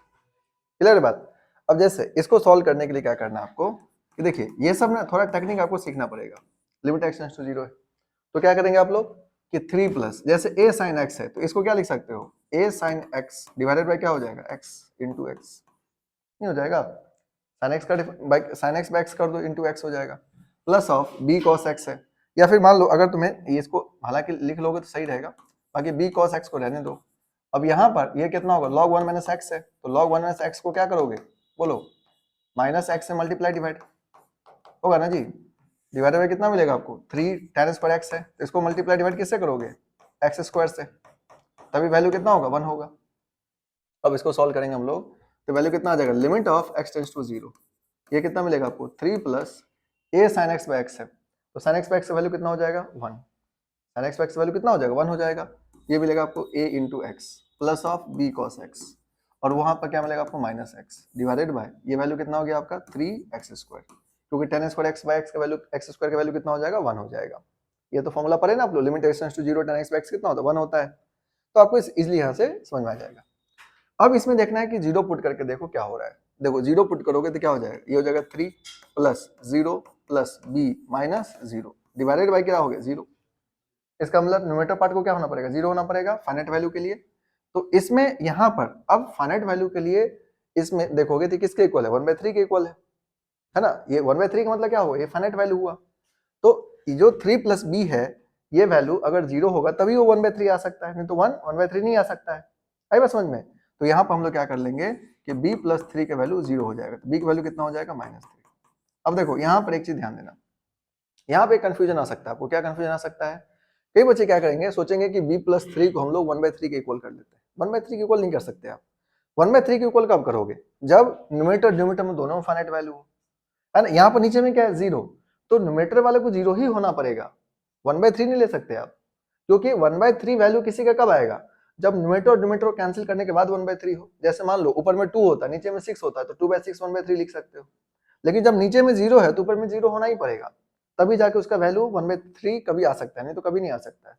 क्लियर है बात? अब जैसे इसको सॉल्व करने के लिए क्या करना है आपको कि देखिए ये सब ना थोड़ा टेक्निक आपको सीखना पड़ेगा। लिमिट x टेंड्स टू 0 है तो क्या करेंगे आप लोग कि 3 प्लस जैसे a sin x है तो इसको क्या लिख सकते हो a sin x divided bye क्या हो जाएगा x इंटू एक्स, नहीं हो जाएगा sin x का sin x बाय x कर दो इंटू एक्स हो जाएगा, plus of b cos x है, या फिर मान लो अगर तुम्हें इसको हालांकि लिख लोगे तो सही रहेगा, बाकी b cos x को रहने दो। अब यहाँ पर ये कितना होगा log 1 - x है, तो log 1 - x को क्या करोगे बोलो -x से मल्टीप्लाई डिवाइड होगा ना जी, डिवाइडेड बाय कितना मिलेगा आपको 3 tan स्क्वायर x है, तो इसको मल्टीप्लाई डिवाइड किससे करोगे x² से, तभी वैल्यू कितना होगा 1 होगा। अब इसको सॉल्व करेंगे हम लोग तो वैल्यू कितना आ जाएगा limit of x tends to 0, ये कितना मिलेगा आपको 3 plus a sin x by x है, तो sin x बाय x का वैल्यू कितना हो जाएगा 1, sin x बाय x का वैल्यू कितना हो जाएगा 1 हो जाएगा, ये मिलेगा आपको a into x plus of b cos x, और वहां पर क्या मिलेगा आपको -x डिवाइडेड बाय ये वैल्यू कितना हो गया आपका 3x², क्योंकि tan square x by x का वैल्यू x² का वैल्यू कितना हो जाएगा 1 हो जाएगा। ये तो फॉर्मूला पढ़े ना आप लोग, limit x tends to 0 tan x by x कितना होता है 1 होता है, तो आपको इजीली यहाँ से समझ में आ जाएगा। अब इसमें देखना है कि 0 पुट करके देखो क्या हो रहा है, देखो 0 पुट करोगे तो क्या हो जाएगा, ये हो जाएगा 3 plus 0 plus b minus 0 divided by क्या हो गया 0, इसका मतलब न्यूमरेटर पार्ट को क्या होना पड़ेगा 0 होना पड़ेगा फाइनाइट वैल्यू के लिए। तो इसमें यहाँ पर अब फाइनाइट वैल्यू के लिए इसमें देखोगे तो किसके इक्वल है 1/3 के इक्वल है ना, ये 1/3 का मतलब क्या हुआ ये फाइनाइट वैल्यू हुआ, तो जो 3 प्लस b है ये वैल्यू अगर 0 होगा तभी वो 1/3 आ सकता है, नहीं तो 1/3 नहीं आ सकता है, आई बात समझ में। तो यहाँ पर हम लोग क्या कर लेंगे कि b + 3 का वैल्यू 0 हो जाएगा, तो b का वैल्यू कितना हो जाएगा -3। अब देखो यहाँ पर एक चीज ध्यान देना, यहाँ पे कंफ्यूजन आ सकता है आपको, क्या कंफ्यूजन आ सकता है, कई बच्चे क्या करेंगे सोचेंगे कि b + 3 को हम लोग 1/3 के इक्वल कर लेते हैं, 1/3 के इक्वल नहीं कर सकते आप, 1/3 के इक्वल कब करोगे जब न्यूमरेटर डिनोमिनेटर में दोनों में फाइनाइट वैल्यू हो, है ना। यहाँ पर नीचे में क्या है 0, तो न्यूमरेटर वाले को 0 ही होना पड़ेगा, 1/3 नहीं ले सकते आप, क्योंकि 1/3 वैल्यू किसी का कब आएगा जब न्यूमरेटर और डिनोमिनेटर कैंसिल करने के बाद 1/3 हो, जैसे मान लो ऊपर में 2 होता है नीचे में 6 होता है तो 2/6 1/3 लिख सकते हो, लेकिन जब नीचे में 0 है तो ऊपर में 0 होना ही पड़ेगा, तभी जाके उसका वैल्यू 1/3 कभी आ सकता है, नहीं तो कभी नहीं आ सकता है,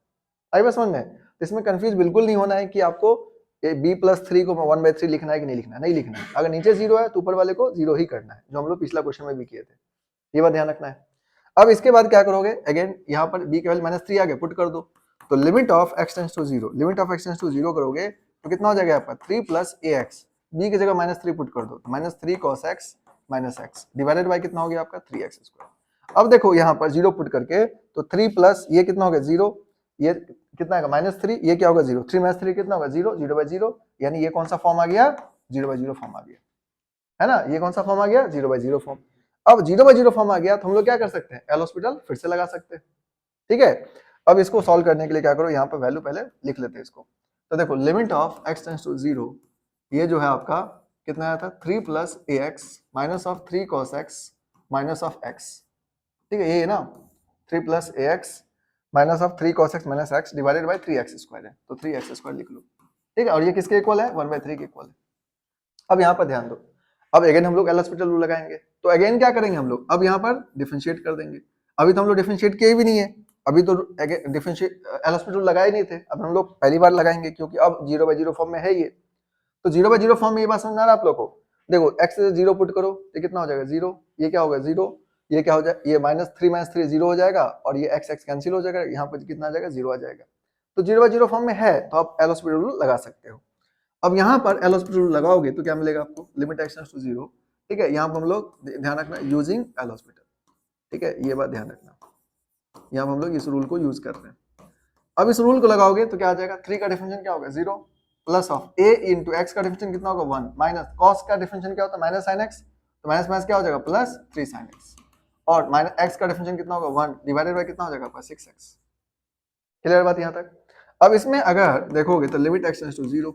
आई बात समझ में। तो इसमें कंफ्यूज बिल्कुल नहीं होना है कि आपको b + 3 को 1/3 लिखना है कि नहीं लिखना है, नहीं लिखना है, अगर नीचे 0 है तो ऊपर वाले को 0 ही करना है, जो हम लोग पिछला क्वेश्चन में भी किए थे, ये बात ध्यान रखना है। अब इसके बाद क्या करोगे अगेन यहाँ पर b के वैल्यू -3 आ गया पुट कर दो, तो limit of x tends to 0, limit of x tends to 0 करोगे तो कितना हो जाएगा आपका 3 प्लस ax, b की जगह -3 पुट कर दो तो -3 cos x x divided bye कितना हो गया आपका 3x²। अब देखो यहाँ पर 0 पुट करके तो 3 प्लस ये कितना हो गया 0, ये कितना आएगा -3, ये क्या होगा 0, 3 - 3 कितना होगा 0, 0/0, यानी ये कौन सा फॉर्म आ गया 0/0 फॉर्म आ गया, है ना, ये कौन सा फॉर्म आ गया 0/0 फॉर्म। अब 0/0 फॉर्म आ गया तो हम लोग क्या कर सकते हैं एल हॉस्पिटल फिर से लगा सकते हैं, ठीक है। अब इसको सॉल्व करने के लिए क्या करो यहाँ पर वैल्यू पहले लिख लेते हैं इसको, तो देखो limit of x tends to 0, ये जो है आपका कितना आया था 3 plus ax minus of 3 cos x minus of x, ठीक है, ये है ना 3 plus ax minus of 3 cos x minus x divided by 3x² है, तो 3x² लिख लो, ठीक है। और ये किसके इक्वल है? 1/3 के इक्वल है। अब यहाँ पर ध्यान दो, अब अगेन हम लोग एल हॉस्पिटल रूल लगाएंगे, तो अगेन क्या करेंगे हम लोग, अब यहाँ पर डिफरेंशिएट कर देंगे। अभी तो हम लोग डिफरेंशिएट किए भी नहीं है, अभी तो डिफरेंशिएट एल हॉस्पिटल रूल लगाए नहीं थे, अब हम लोग पहली बार लगाएंगे क्योंकि अब 0/0 फॉर्म में है ये। तो 0/0 फॉर्म में ये बात समझ आ रहा है आप लोग को? देखो x से 0 पुट करो तो कितना हो जाएगा 0, ये क्या होगा 0, ये क्या हो जाएगा, ये -3 0 हो जाएगा, और ये x कैंसिल हो जाएगा, यहाँ पर कितना आ जाएगा 0 आ जाएगा। तो 0/0 फॉर्म में है, तो आप एल हॉस्पिटल रूल लगा सकते हो। अब यहाँ पर एल हॉस्पिटल रूल लगाओगे तो क्या मिलेगा आपको, लिमिट x टेंड्स टू 0, ठीक है। यहाँ पर हम लोग ध्यान रखना यूजिंग एल हॉस्पिटल, ठीक है, ये बात ध्यान रखना, यहाँ पर हम लोग इस रूल को यूज कर रहे हैं। अब इस रूल को लगाओगे तो क्या आ जाएगा, 3 का डिफरेंशियल क्या होगा 0, plus of a into x का डिफरेंशियल कितना होगा 1, माइनस कॉस का डिफरेंशियल क्या होता है माइनस साइन एक्स, तो माइनस माइनस क्या हो जाएगा प्लस 3 साइन एक्स, और माइनस एक्स का डिफरेंशियल कितना होगा 1 डिवाइडेड बाय कितना हो जाएगा आपका 6x। क्लियर बात यहाँ तक? अब इसमें अगर देखोगे तो लिमिट x टेंड्स टू 0,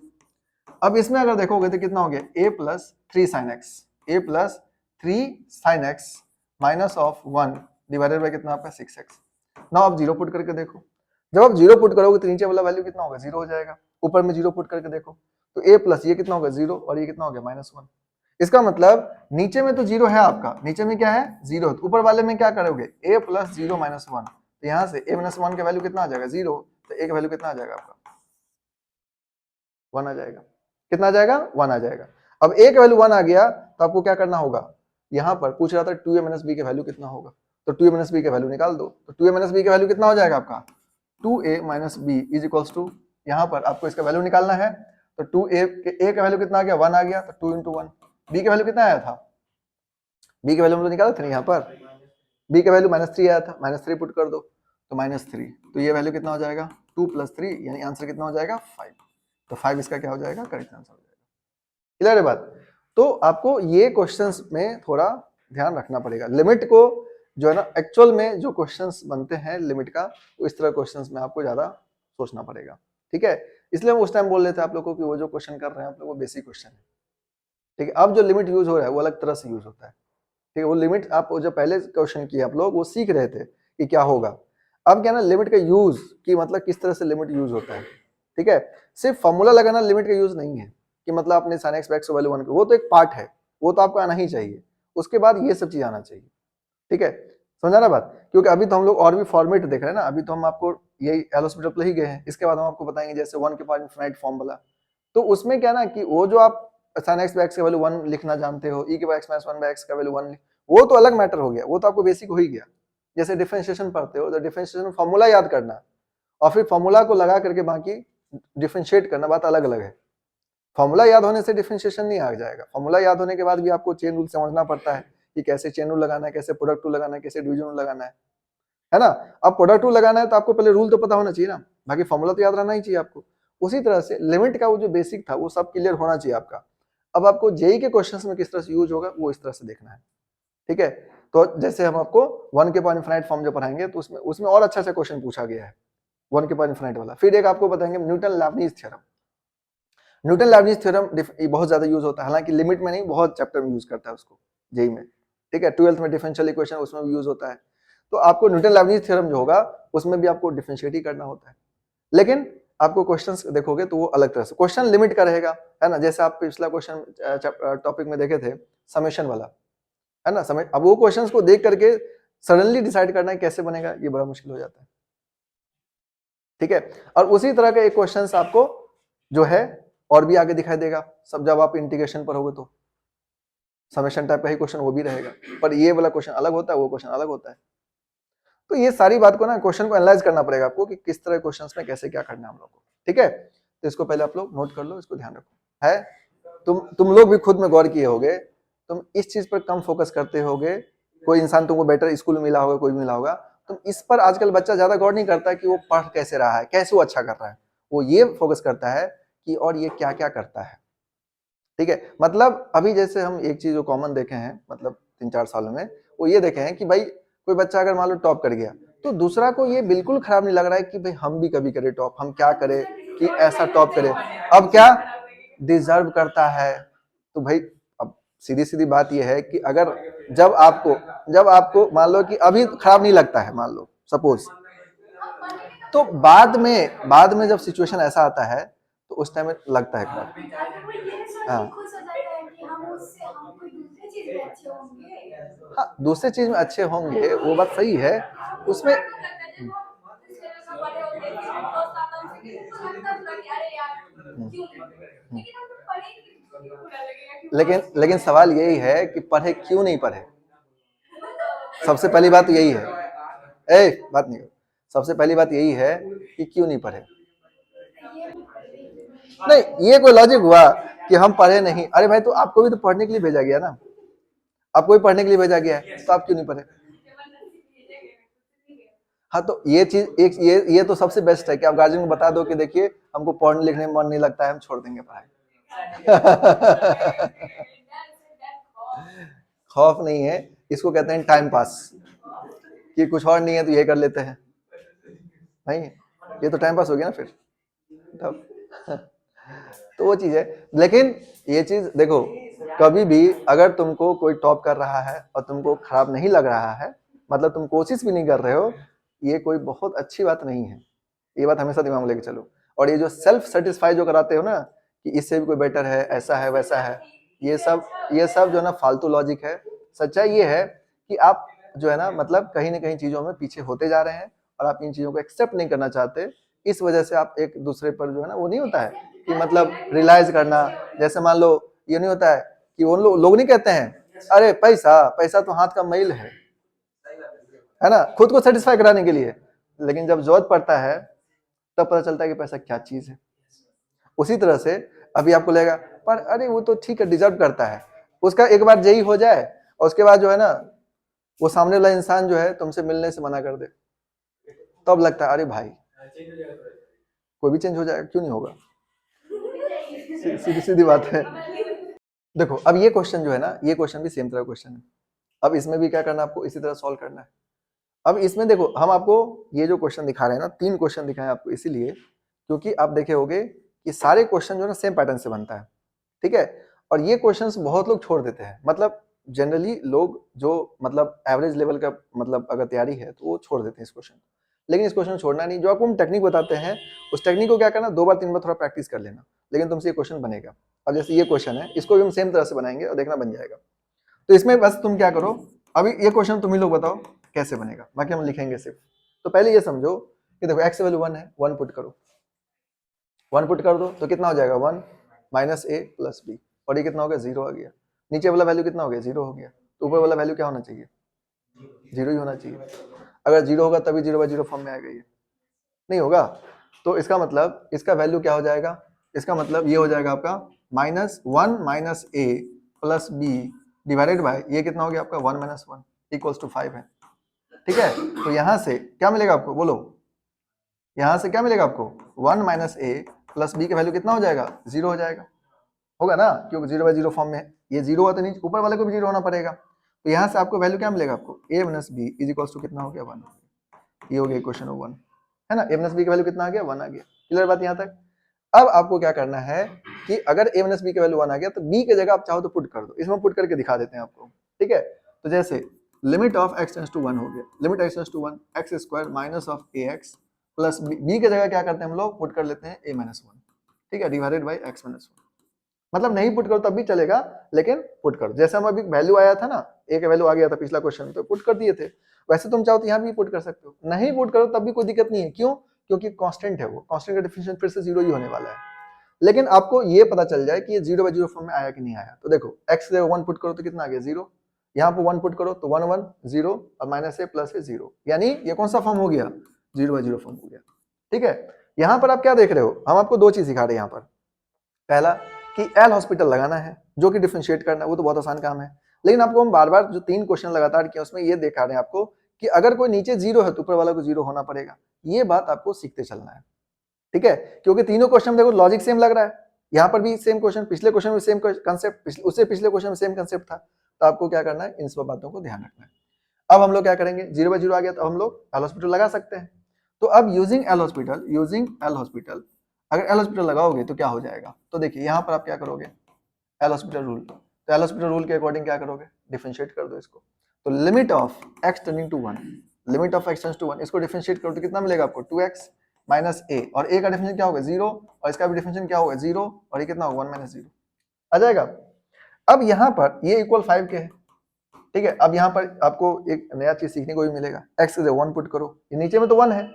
अब इसमें अगर देखोगे तो कितना हो गया a plus 3 sine x, a plus 3 sine x minus of 1 divided by कितना आपका 6x। नाउ आप 0 पुट करके देखो, जब आप 0 पुट करोगे तो नीचे वाला वैल्यू कितना होगा 0 हो जाएगा, ऊपर में 0 पुट करके देखो तो a प्लस ये कितना होगा 0 और ये कितना हो गया -1। इसका मतलब नीचे में तो 0 है आपका, नीचे में क्या है 0, तो ऊपर वाले में क्या करोगे a प्लस 0 -1, तो यहाँ से a -1 का वैल्यू कितना आ जाएगा 0, तो a का वैल्यू कितना आ जाएगा आपका 1 आ जाएगा। कितना आ जाएगा 1 आ जाएगा। अब a का वैल्यू 1 आ गया तो आपको क्या करना होगा, यहाँ पर पूछ रहा था 2a - b का वैल्यू कितना होगा, तो 2a - b का वैल्यू निकाल दो, तो 2a - b का वैल्यू कितना हो जाएगा आपका 2a - b is equals to, यहाँ पर आपको इसका वैल्यू निकालना है, तो 2a का वैल्यू कितना आ गया 1 आ गया, तो 2 इंटू 1, b का वैल्यू कितना आया था, b का वैल्यू हम लोग निकाला था ना यहाँ पर, b का वैल्यू -3 आया था, -3 पुट कर दो तो -3, तो ये वैल्यू कितना हो जाएगा 2 + 3 यानी आंसर कितना हो जाएगा 5, तो 5 इसका क्या हो जाएगा करेक्ट आंसर हो जाएगा। क्लियर है बात? तो आपको ये क्वेश्चंस में थोड़ा ध्यान रखना पड़ेगा, लिमिट को जो है ना एक्चुअल में जो क्वेश्चंस बनते हैं लिमिट का, वो इस तरह क्वेश्चंस में आपको ज्यादा सोचना पड़ेगा, ठीक है। इसलिए हम उस टाइम बोल रहे थे आप लोगों को कि वो जो क्वेश्चन कर रहे हैं आप लोग वो बेसिक क्वेश्चन है, ठीक है। अब जो लिमिट यूज हो रहा है वो अलग तरह से यूज होता है, ठीक है। वो लिमिट आप जो पहले क्वेश्चन किए आप लोग वो सीख रहे थे कि क्या होगा, अब क्या ना लिमिट का यूज कि मतलब किस तरह से लिमिट यूज होता है, ठीक है। सिर्फ फॉर्मूला लगाना लिमिट का यूज नहीं है कि मतलब आपने sin x x वैल्यू 1, वो तो एक पार्ट है, वो तो आपको आना ही चाहिए, उसके बाद ये सब चीज आना चाहिए, ठीक है। समझा ना बात? क्योंकि अभी तो हम लोग और भी फॉर्मेट देख रहे हैं ना, अभी तो हम आपको यही एल हॉस्पिटल पे ही गए हैं, इसके बाद हम आपको बताएंगे जैसे 1 के पावर इनफिनाइट फॉर्म वाला, तो उसमें क्या ना कि वो जो आप sin x x का वैल्यू 1 लिखना जानते हो, e के पावर x - 1/x का वैल्यू 1, वो तो अलग मैटर हो गया, वो तो आपको बेसिक हो ही गया। जैसे डिफरेंशिएशन पढ़ते हो तो डिफरेंशिएशन फॉर्मूला याद करना और फिर फॉर्मूला को लगा करके बाकी डिफरेंशिएट करना, बात अलग अलग है। फॉर्मूला याद होने से डिफरेंशिएशन नहीं आ जाएगा, फॉर्मूला याद होने के बाद भी आपको चेन रूल समझना पड़ता है कि कैसे चेन रूल लगाना है, कैसे प्रोडक्ट रूल लगाना है, कैसे डिवीजन रूल लगाना है ना। अब प्रोडक्ट रूल लगाना है तो आपको पहले रूल तो पता होना चाहिए ना, बाकी फॉर्मूला तो याद रहना ही चाहिए आपको। उसी तरह से लिमिट का वो जो बेसिक था वो सब क्लियर होना चाहिए आपका। अब आपको जेई के क्वेश्चंस में किस तरह से यूज होगा वो इस तरह से देखना है, ठीक है। तो जैसे हम आपको 1 के पावर इनफिनाइट फॉर्म जो पढ़ाएंगे तो उसमें उसमें और अच्छा क्वेश्चन पूछा गया है 1 के पावर इनफिनाइट वाला। फिर एक आपको बताएंगे न्यूटन लैबनीज थ्योरम। न्यूटन लैबनीज थ्योरम बहुत ज्यादा यूज होता है, हालांकि लिमिट में नहीं, बहुत चैप्टर में यूज करता है उसको जेई में, ठीक है। 12th में डिफरेंशियल इक्वेशन उसमें भी यूज होता है, तो आपको न्यूटन लैबनीज थ्योरम जो होगा उसमें भी आपको डिफरेंशिएट ही करना होता है, लेकिन आपको क्वेश्चंस देखोगे तो वो अलग तरह से क्वेश्चन लिमिट का रहेगा, है ना। जैसे आप पिछला क्वेश्चन टॉपिक में देखे थे समेशन वाला, है ना, समय। अब वो क्वेश्चंस को देख करके सडनली डिसाइड करना है कैसे बनेगा, ये बड़ा मुश्किल हो जाता है, ठीक है। और उसी तरह का एक क्वेश्चंस आपको जो है और भी आगे दिखाई देगा, सब जब आप इंटीग्रेशन पर होगे तो समेशन टाइप का ही क्वेश्चन वो भी रहेगा, पर ये वाला क्वेश्चन अलग होता है, वो क्वेश्चन अलग होता है। तो ये सारी बात को ना क्वेश्चन को एनालाइज करना पड़ेगा आपको कि किस तरह क्वेश्चंस में कैसे क्या करना है हम लोग को, ठीक है। तो इसको पहले आप लोग नोट कर लो, इसको ध्यान रखो, है। तुम लोग भी खुद में गौर किए होगे, तुम इस चीज पर कम फोकस करते होगे, कोई इंसान तुमको बेटर स्कूल मिला होगा, कोई मिला होगा, तुम इस पर आजकल बच्चा ज्यादा गौर नहीं करता है कि वो पढ़ कैसे रहा है, कैसे वो अच्छा कर रहा है, वो ये फोकस करता है कि और ये क्या क्या करता है, ठीक है। मतलब अभी जैसे हम एक चीज जो कॉमन देखे हैं मतलब 3-4 सालों में, वो ये देखे हैं कि भाई कोई बच्चा अगर मान लो टॉप कर गया तो दूसरा को ये बिल्कुल खराब नहीं लग रहा है कि भाई हम भी कभी करें टॉप, हम क्या करें कि ऐसा टॉप करें, अब क्या डिजर्व करता है। तो भाई अब सीधी सीधी बात ये है कि अगर जब आपको मान लो कि अभी खराब नहीं लगता है, मान लो सपोज तो बाद में जब सिचुएशन ऐसा आता है तो उस टाइम में लगता है खराब। हाँ हाँ, दूसरे चीज में अच्छे होंगे, वो बात सही है उसमें। लेकिन सवाल यही है कि पढ़े क्यों नहीं पढ़े। सबसे पहली बात यही है, बात नहीं, सबसे पहली बात यही है कि क्यों नहीं पढ़े। नहीं, ये कोई लॉजिक हुआ कि हम पढ़े नहीं? अरे भाई, तो आपको भी तो पढ़ने के लिए भेजा गया ना, आपको भी पढ़ने के लिए भेजा गया है, तो आप क्यों नहीं पढ़े? हाँ, तो ये चीज एक ये तो सबसे बेस्ट है कि आप गार्जियन को बता दो कि देखिए हमको पढ़ने लिखने में मन नहीं लगता है, हम छोड़ देंगे पढ़ाई। खौफ नहीं है, इसको कहते हैं टाइम पास, कि कुछ और नहीं है तो ये कर लेते हैं। नहीं, ये तो टाइम पास हो गया ना फिर तब। तो वो चीज है। लेकिन ये चीज देखो, कभी भी अगर तुमको कोई टॉप कर रहा है और तुमको खराब नहीं लग रहा है, मतलब तुम कोशिश भी नहीं कर रहे हो, ये कोई बहुत अच्छी बात नहीं है। ये बात हमेशा दिमाग में लेके चलो। और ये जो सेल्फ सेटिस्फाई जो कराते हो ना कि इससे भी कोई बेटर है, ऐसा है वैसा है, ये सब जो है ना फालतू लॉजिक है। सच्चाई ये है कि आप जो है ना मतलब कहीं ना कहीं चीजों में पीछे होते जा रहे हैं और आप इन चीजों को एक्सेप्ट नहीं करना चाहते। इस वजह से आप एक दूसरे पर जो है ना, वो नहीं होता है कि मतलब रियलाइज करना। जैसे मान लो, ये नहीं होता है कि वो लोग नहीं कहते हैं अरे पैसा तो हाथ का मैल है ना, खुद को सेटिस्फाई कराने के लिए। लेकिन जब जरूरत पड़ता है तब पता चलता है कि पैसा क्या चीज है। उसी तरह से अभी आपको लगेगा पर अरे वो तो ठीक है, डिजर्व करता है, उसका एक बार यही हो जाए और उसके बाद जो है ना वो सामने वाला इंसान जो है तुमसे मिलने से मना कर दे, तब लगता है अरे भाई कोई भी चेंज हो जाएगा, क्यों नहीं होगा। सीधी सीधी बात है। देखो अब ये क्वेश्चन जो है ना, ये क्वेश्चन भी सेम तरह क्वेश्चन है। अब इसमें भी क्या करना है आपको, इसी तरह सॉल्व करना है। अब इसमें देखो हम आपको ये जो क्वेश्चन दिखा रहे हैं ना, 3 क्वेश्चन दिखाए आपको इसीलिए क्योंकि आप देखे होगे कि सारे क्वेश्चन जो है ना सेम पैटर्न से बनता है, ठीक है। और ये क्वेश्चंस बहुत लोग छोड़ देते हैं, मतलब जनरली लोग जो मतलब एवरेज लेवल का मतलब अगर तैयारी है तो वो छोड़ देते हैं इस क्वेश्चन। लेकिन इस क्वेश्चन छोड़ना नहीं, जो आपको हम टेक्निक बताते हैं उस टेक्निक को क्या करना, 2 बार 3 बार थोड़ा प्रैक्टिस कर लेना, लेकिन तुमसे ये क्वेश्चन बनेगा। अब जैसे ये क्वेश्चन है, इसको भी हम सेम तरह से बनाएंगे और देखना बन जाएगा। तो इसमें बस तुम क्या करो, अभी ये क्वेश्चन तुम ही लोग बताओ कैसे बनेगा, बाकी हम लिखेंगे सिर्फ। तो पहले ये समझो कि देखो एक्स वैल्यू 1 है, 1 पुट करो, 1 पुट कर दो तो कितना हो जाएगा 1 माइनस ए प्लस बी, और ये कितना हो गया 0 आ गया। नीचे वाला वैल्यू कितना हो गया 0 हो गया, तो ऊपर वाला वैल्यू क्या होना चाहिए 0 ही होना चाहिए। अगर 0 होगा तभी 0/0 फॉर्म में आएगा, ये नहीं होगा। तो इसका मतलब इसका वैल्यू क्या हो जाएगा, इसका मतलब ये हो जाएगा आपका -1 minus a plus b divided by ये कितना हो गया आपका 1 माइनस 1 इक्वल्स टू 5 है, ठीक है। तो यहां से क्या मिलेगा आपको, बोलो यहां से क्या मिलेगा आपको 1 माइनस ए प्लस बी का वैल्यू कितना हो जाएगा 0 हो जाएगा, होगा ना, क्योंकि 0/0 फॉर्म में है। ये 0 हुआ तो नीचे ऊपर वाले को भी 0 होना पड़ेगा। तो यहाँ से आपको वैल्यू क्या मिलेगा, आपको a minus b is equals to कितना हो गया 1, ये हो गया इक्वेशन 1, है ना। a माइनस बी का वैल्यू कितना आ गया 1 आ गया। क्लियर बात यहाँ तक। अब आपको क्या करना है कि अगर a माइनस बी का वैल्यू 1 आ गया तो b की जगह आप चाहो तो पुट कर दो, इसमें पुट करके दिखा देते हैं आपको, ठीक है। तो जैसे limit of x tends to 1 हो गया, limit x tends to 1 x square minus of ax plus b की जगह क्या करते हैं हम लोग, पुट कर लेते हैं a माइनस 1, ठीक है, डिवाइडेड बाई x माइनस 1। मतलब नहीं पुट करो तब भी चलेगा, लेकिन पुट करो। जैसे हम अभी वैल्यू आया था ना, a का वैल्यू आ गया था पिछला क्वेश्चन, तो पुट कर दिए थे। वैसे तुम चाहो तो यहाँ भी पुट कर सकते हो, नहीं पुट करो तब भी कोई दिक्कत नहीं है। क्यों, क्योंकि कांस्टेंट है, वो कांस्टेंट का डिफिनेशन फिर से 0 ही होने वाला है। लेकिन आपको ये पता चल जाए कि ये 0/0 फॉर्म में आया कि नहीं आया। तो देखो x से 1 पुट करो तो कितना आ गया 0, यहाँ पे 1 पुट करो तो 1 1 0 और माइनस a प्लस a 0, यानी ये कौन सा फॉर्म हो गया 0/0 फॉर्म हो गया, ठीक है। यहाँ पर आप क्या देख रहे हो, हम आपको 2 चीज सिखा रहे हैं यहाँ पर। पहला कि एल हॉस्पिटल लगाना है, जो कि डिफरेंशिएट करना है, वो तो बहुत आसान काम है। लेकिन आपको हम बार बार जो 3 क्वेश्चन लगातार किए उसमें ये दिखा रहे हैं आपको कि अगर कोई नीचे 0 है तो ऊपर वाला को 0 होना पड़ेगा। ये बात आपको सीखते चलना है, ठीक है। क्योंकि तीनों क्वेश्चन देखो लॉजिक सेम लग रहा है, यहाँ पर भी सेम क्वेश्चन, पिछले क्वेश्चन में सेम कंसेप्ट, उससे पिछले क्वेश्चन में सेम कंसेप्ट था। तो आपको क्या करना है, इन सब बातों को ध्यान रखना है। अब हम लोग क्या करेंगे, 0/0 आ गया तो हम लोग एल हॉस्पिटल लगा सकते हैं। तो अब यूजिंग एल हॉस्पिटल अगर एल हॉस्पिटल लगाओगे तो क्या हो जाएगा, तो देखिए यहाँ पर आप क्या करोगे, एल हॉस्पिटल रूल, तो एल हॉस्पिटल रूल के अकॉर्डिंग क्या करोगे, डिफरेंशिएट कर दो इसको। तो limit of x tending to 1, limit of x tends to 1, इसको डिफरेंशिएट करो तो कितना मिलेगा आपको 2x, माइनस ए, और ए का डिफिनेशन क्या होगा 0, और इसका भी डिफिनेशन क्या होगा 0, और ये कितना होगा 1 माइनस 0 आ जाएगा। अब यहाँ पर ये इक्वल 5 के है, ठीक है। अब यहाँ पर आपको एक नया चीज सीखने को भी मिलेगा, x की जगह 1 पुट करो, ये नीचे में तो 1 है,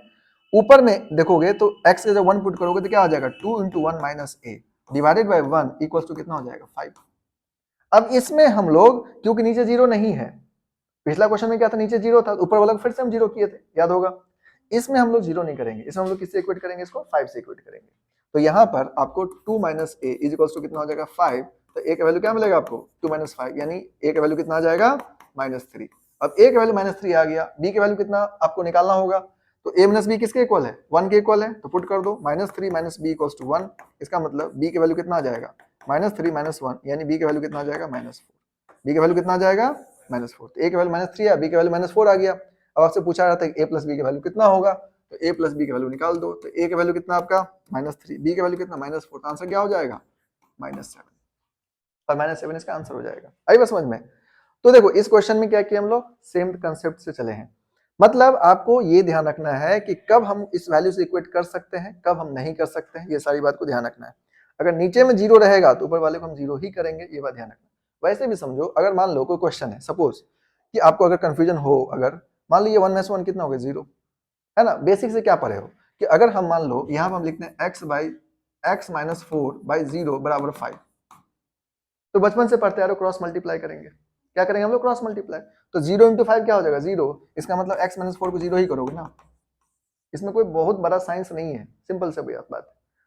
ऊपर में देखोगे तो x की जगह 1 पुट करोगे तो क्या आ जाएगा 2 × 1 minus a divided by 1 equals to कितना हो जाएगा 5। अब इसमें हम लोग क्योंकि नीचे 0 नहीं है, पिछला क्वेश्चन में क्या था नीचे 0 था, ऊपर वाला फिर से हम 0 किए थे, याद होगा। इसमें हम लोग 0 नहीं करेंगे, इसमें हम लोग किससे इक्वेट करेंगे, इसको 5 से इक्वेट करेंगे। तो यहाँ पर आपको 2 minus a is equals to कितना हो जाएगा 5, तो ए का वैल्यू क्या मिलेगा आपको 2 माइनस 5, यानी ए का वैल्यू कितना आ जाएगा -3। अब ए का वैल्यू -3 आ गया, बी का वैल्यू कितना आपको निकालना होगा, तो ए माइनस बी किसके इक्वल है 1 के इक्वल है, तो पुट कर दो -3 माइनस बी इक्वल्स टू 1, इसका मतलब बी का वैल्यू कितना आ जाएगा -3 माइनस 1, यानी बी का वैल्यू कितना आ जाएगा -4, बी का वैल्यू कितना आ जाएगा -4, तो ए का वैल्यू -3 है, बी का वैल्यू -4 आ गया। अब आपसे पूछा रहा था कि a प्लस बी का वैल्यू कितना होगा, तो a प्लस बी का वैल्यू निकाल दो, तो a का वैल्यू कितना आपका -3, b का वैल्यू कितना -4, तो आंसर क्या हो जाएगा -7, और -7 इसका आंसर हो जाएगा। आई बात समझ में। तो देखो इस क्वेश्चन में क्या किया हम लोग, सेम कंसेप्ट से चले हैं, मतलब आपको ये ध्यान रखना है कि कब हम इस वैल्यू से इक्वेट कर सकते हैं, कब हम नहीं कर सकते हैं, ये सारी बात को ध्यान रखना है। अगर नीचे में 0 रहेगा तो ऊपर वाले को हम 0 ही करेंगे, ये बात ध्यान रखना। वैसे भी समझो, अगर मान लो कोई क्वेश्चन है, सपोज कि आपको अगर कंफ्यूजन हो, अगर मान लो ये 1 - 1 कितना होगा 0, है ना, बेसिक से क्या पढ़े हो कि अगर हम मान लो यहाँ पर हम लिखते हैं x - 4 / 0 = 5, तो बचपन से पढ़ते आ रहे हो क्रॉस मल्टीप्लाई करेंगे, क्या करेंगे हम लोग क्रॉस मल्टीप्लाई, तो 0 × 5 क्या हो जाएगा 0, इसका मतलब x - 4 को 0 ही करोगे ना, इसमें कोई बहुत बड़ा साइंस नहीं है, सिंपल से बात है।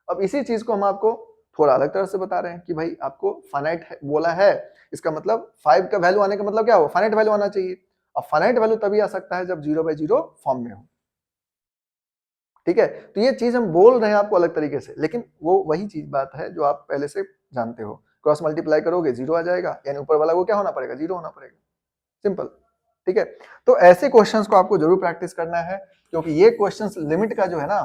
अब इसी चीज को हम आपको थोड़ा अलग तरह से बता रहे हैं कि भाई आपको फाइनाइट बोला है, इसका मतलब 5 का वैल्यू आने का मतलब क्या हो, फाइनाइट वैल्यू आना चाहिए। अब फाइनाइट वैल्यू तभी आ सकता है जब 0/0 फॉर्म में हो, ठीक है। तो ये चीज हम बोल रहे हैं आपको अलग तरीके से, लेकिन वो वही चीज बात है जो आप पहले से जानते हो, क्रॉस मल्टीप्लाई करोगे 0 आ जाएगा, यानी ऊपर वाला को क्या होना पड़ेगा 0 होना पड़ेगा, सिंपल, ठीक है। तो ऐसे क्वेश्चंस को आपको जरूर प्रैक्टिस करना है, क्योंकि ये क्वेश्चंस लिमिट का जो है ना,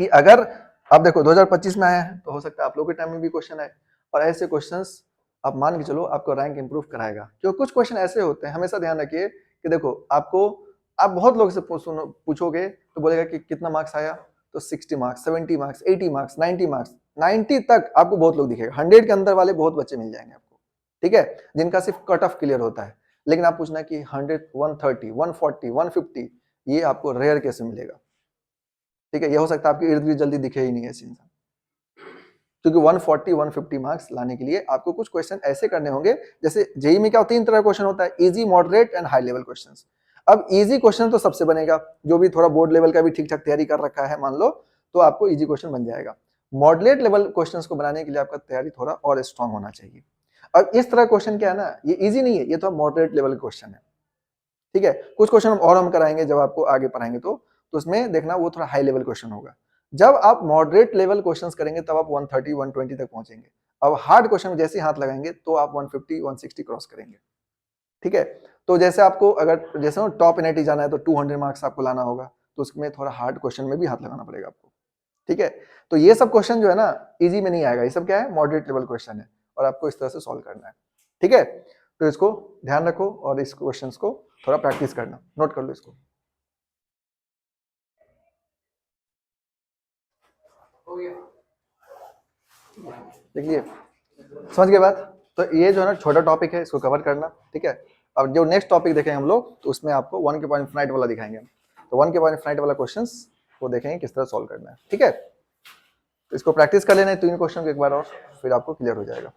कि अगर आप देखो 2025 में आया है तो हो सकता है आप लोगों के टाइम में भी क्वेश्चन आए, और ऐसे क्वेश्चंस आप मान के चलो आपको रैंक इंप्रूव कराएगा। क्योंकि कुछ क्वेश्चन ऐसे होते हैं, हमेशा ध्यान रखिए कि देखो आपको, आप बहुत लोग से पूछोगे तो बोलेगा कि कितना मार्क्स आया, तो 60 मार्क्स, 70 मार्क्स, 80 मार्क्स, 90 मार्क्स, 90 तक आपको बहुत लोग दिखेगा, 100 के अंदर वाले बहुत बच्चे मिल जाएंगे आपको, ठीक है, जिनका सिर्फ कट ऑफ क्लियर होता है। लेकिन आप पूछना कि 100, 130, 140, 150, ये आपको रेयर केस में मिलेगा, ठीक है। ये हो सकता है आपके इर्द गिर्द जल्दी दिखे ही नहीं ऐसे इंसान, क्योंकि 140, 150 मार्क्स लाने के लिए आपको कुछ क्वेश्चन ऐसे करने होंगे, जैसे जेईई में क्या 3 तरह का क्वेश्चन होता है, easy, moderate and high level questions. अब इजी क्वेश्चन तो सबसे बनेगा, जो भी थोड़ा बोर्ड लेवल का भी ठीक ठाक तैयारी कर रखा है मान लो, तो आपको इजी क्वेश्चन बन जाएगा। मॉडरेट लेवल क्वेश्चंस को बनाने के लिए आपका तैयारी थोड़ा और स्ट्रांग होना चाहिए। अब इस तरह क्वेश्चन क्या है ना, ये इजी नहीं है, ये तो मॉडरेट लेवल क्वेश्चन है, ठीक है। कुछ क्वेश्चन हम कराएंगे जब आपको आगे पढ़ाएंगे तो उसमें देखना वो थोड़ा हाई लेवल क्वेश्चन होगा। जब आप मॉडरेट लेवल क्वेश्चंस करेंगे तब आप 130, 120 तक पहुंचेंगे। अब हार्ड क्वेश्चन में जैसे हाथ लगाएंगे तो आप 150, 160 क्रॉस करेंगे, ठीक है। तो जैसे आपको अगर जैसे टॉप एनआईटी जाना है तो 200 मार्क्स आपको लाना होगा, तो उसमें थोड़ा हार्ड क्वेश्चन में भी हाथ लगाना पड़ेगा आपको, ठीक है। तो ये सब क्वेश्चन जो है ना इजी में नहीं आएगा, ये सब क्या है मॉडरेट लेवल क्वेश्चन है, और आपको इस तरह से सॉल्व करना है, ठीक है। तो इसको ध्यान रखो और इस क्वेश्चन को थोड़ा प्रैक्टिस करना, नोट कर लो इसको। देखिए समझ गए बात। तो ये जो है ना छोटा टॉपिक है, इसको कवर करना, ठीक है। अब जो नेक्स्ट टॉपिक देखेंगे हम लोग तो उसमें आपको 1 के पॉइंट इनफिनाइट वाला दिखाएंगे, तो 1 के पॉइंट इनफिनाइट वाला क्वेश्चंस वो देखेंगे किस तरह सॉल्व करना है, ठीक है। तो इसको प्रैक्टिस कर लेना है 3 क्वेश्चन को एक बार और, फिर आपको क्लियर हो जाएगा।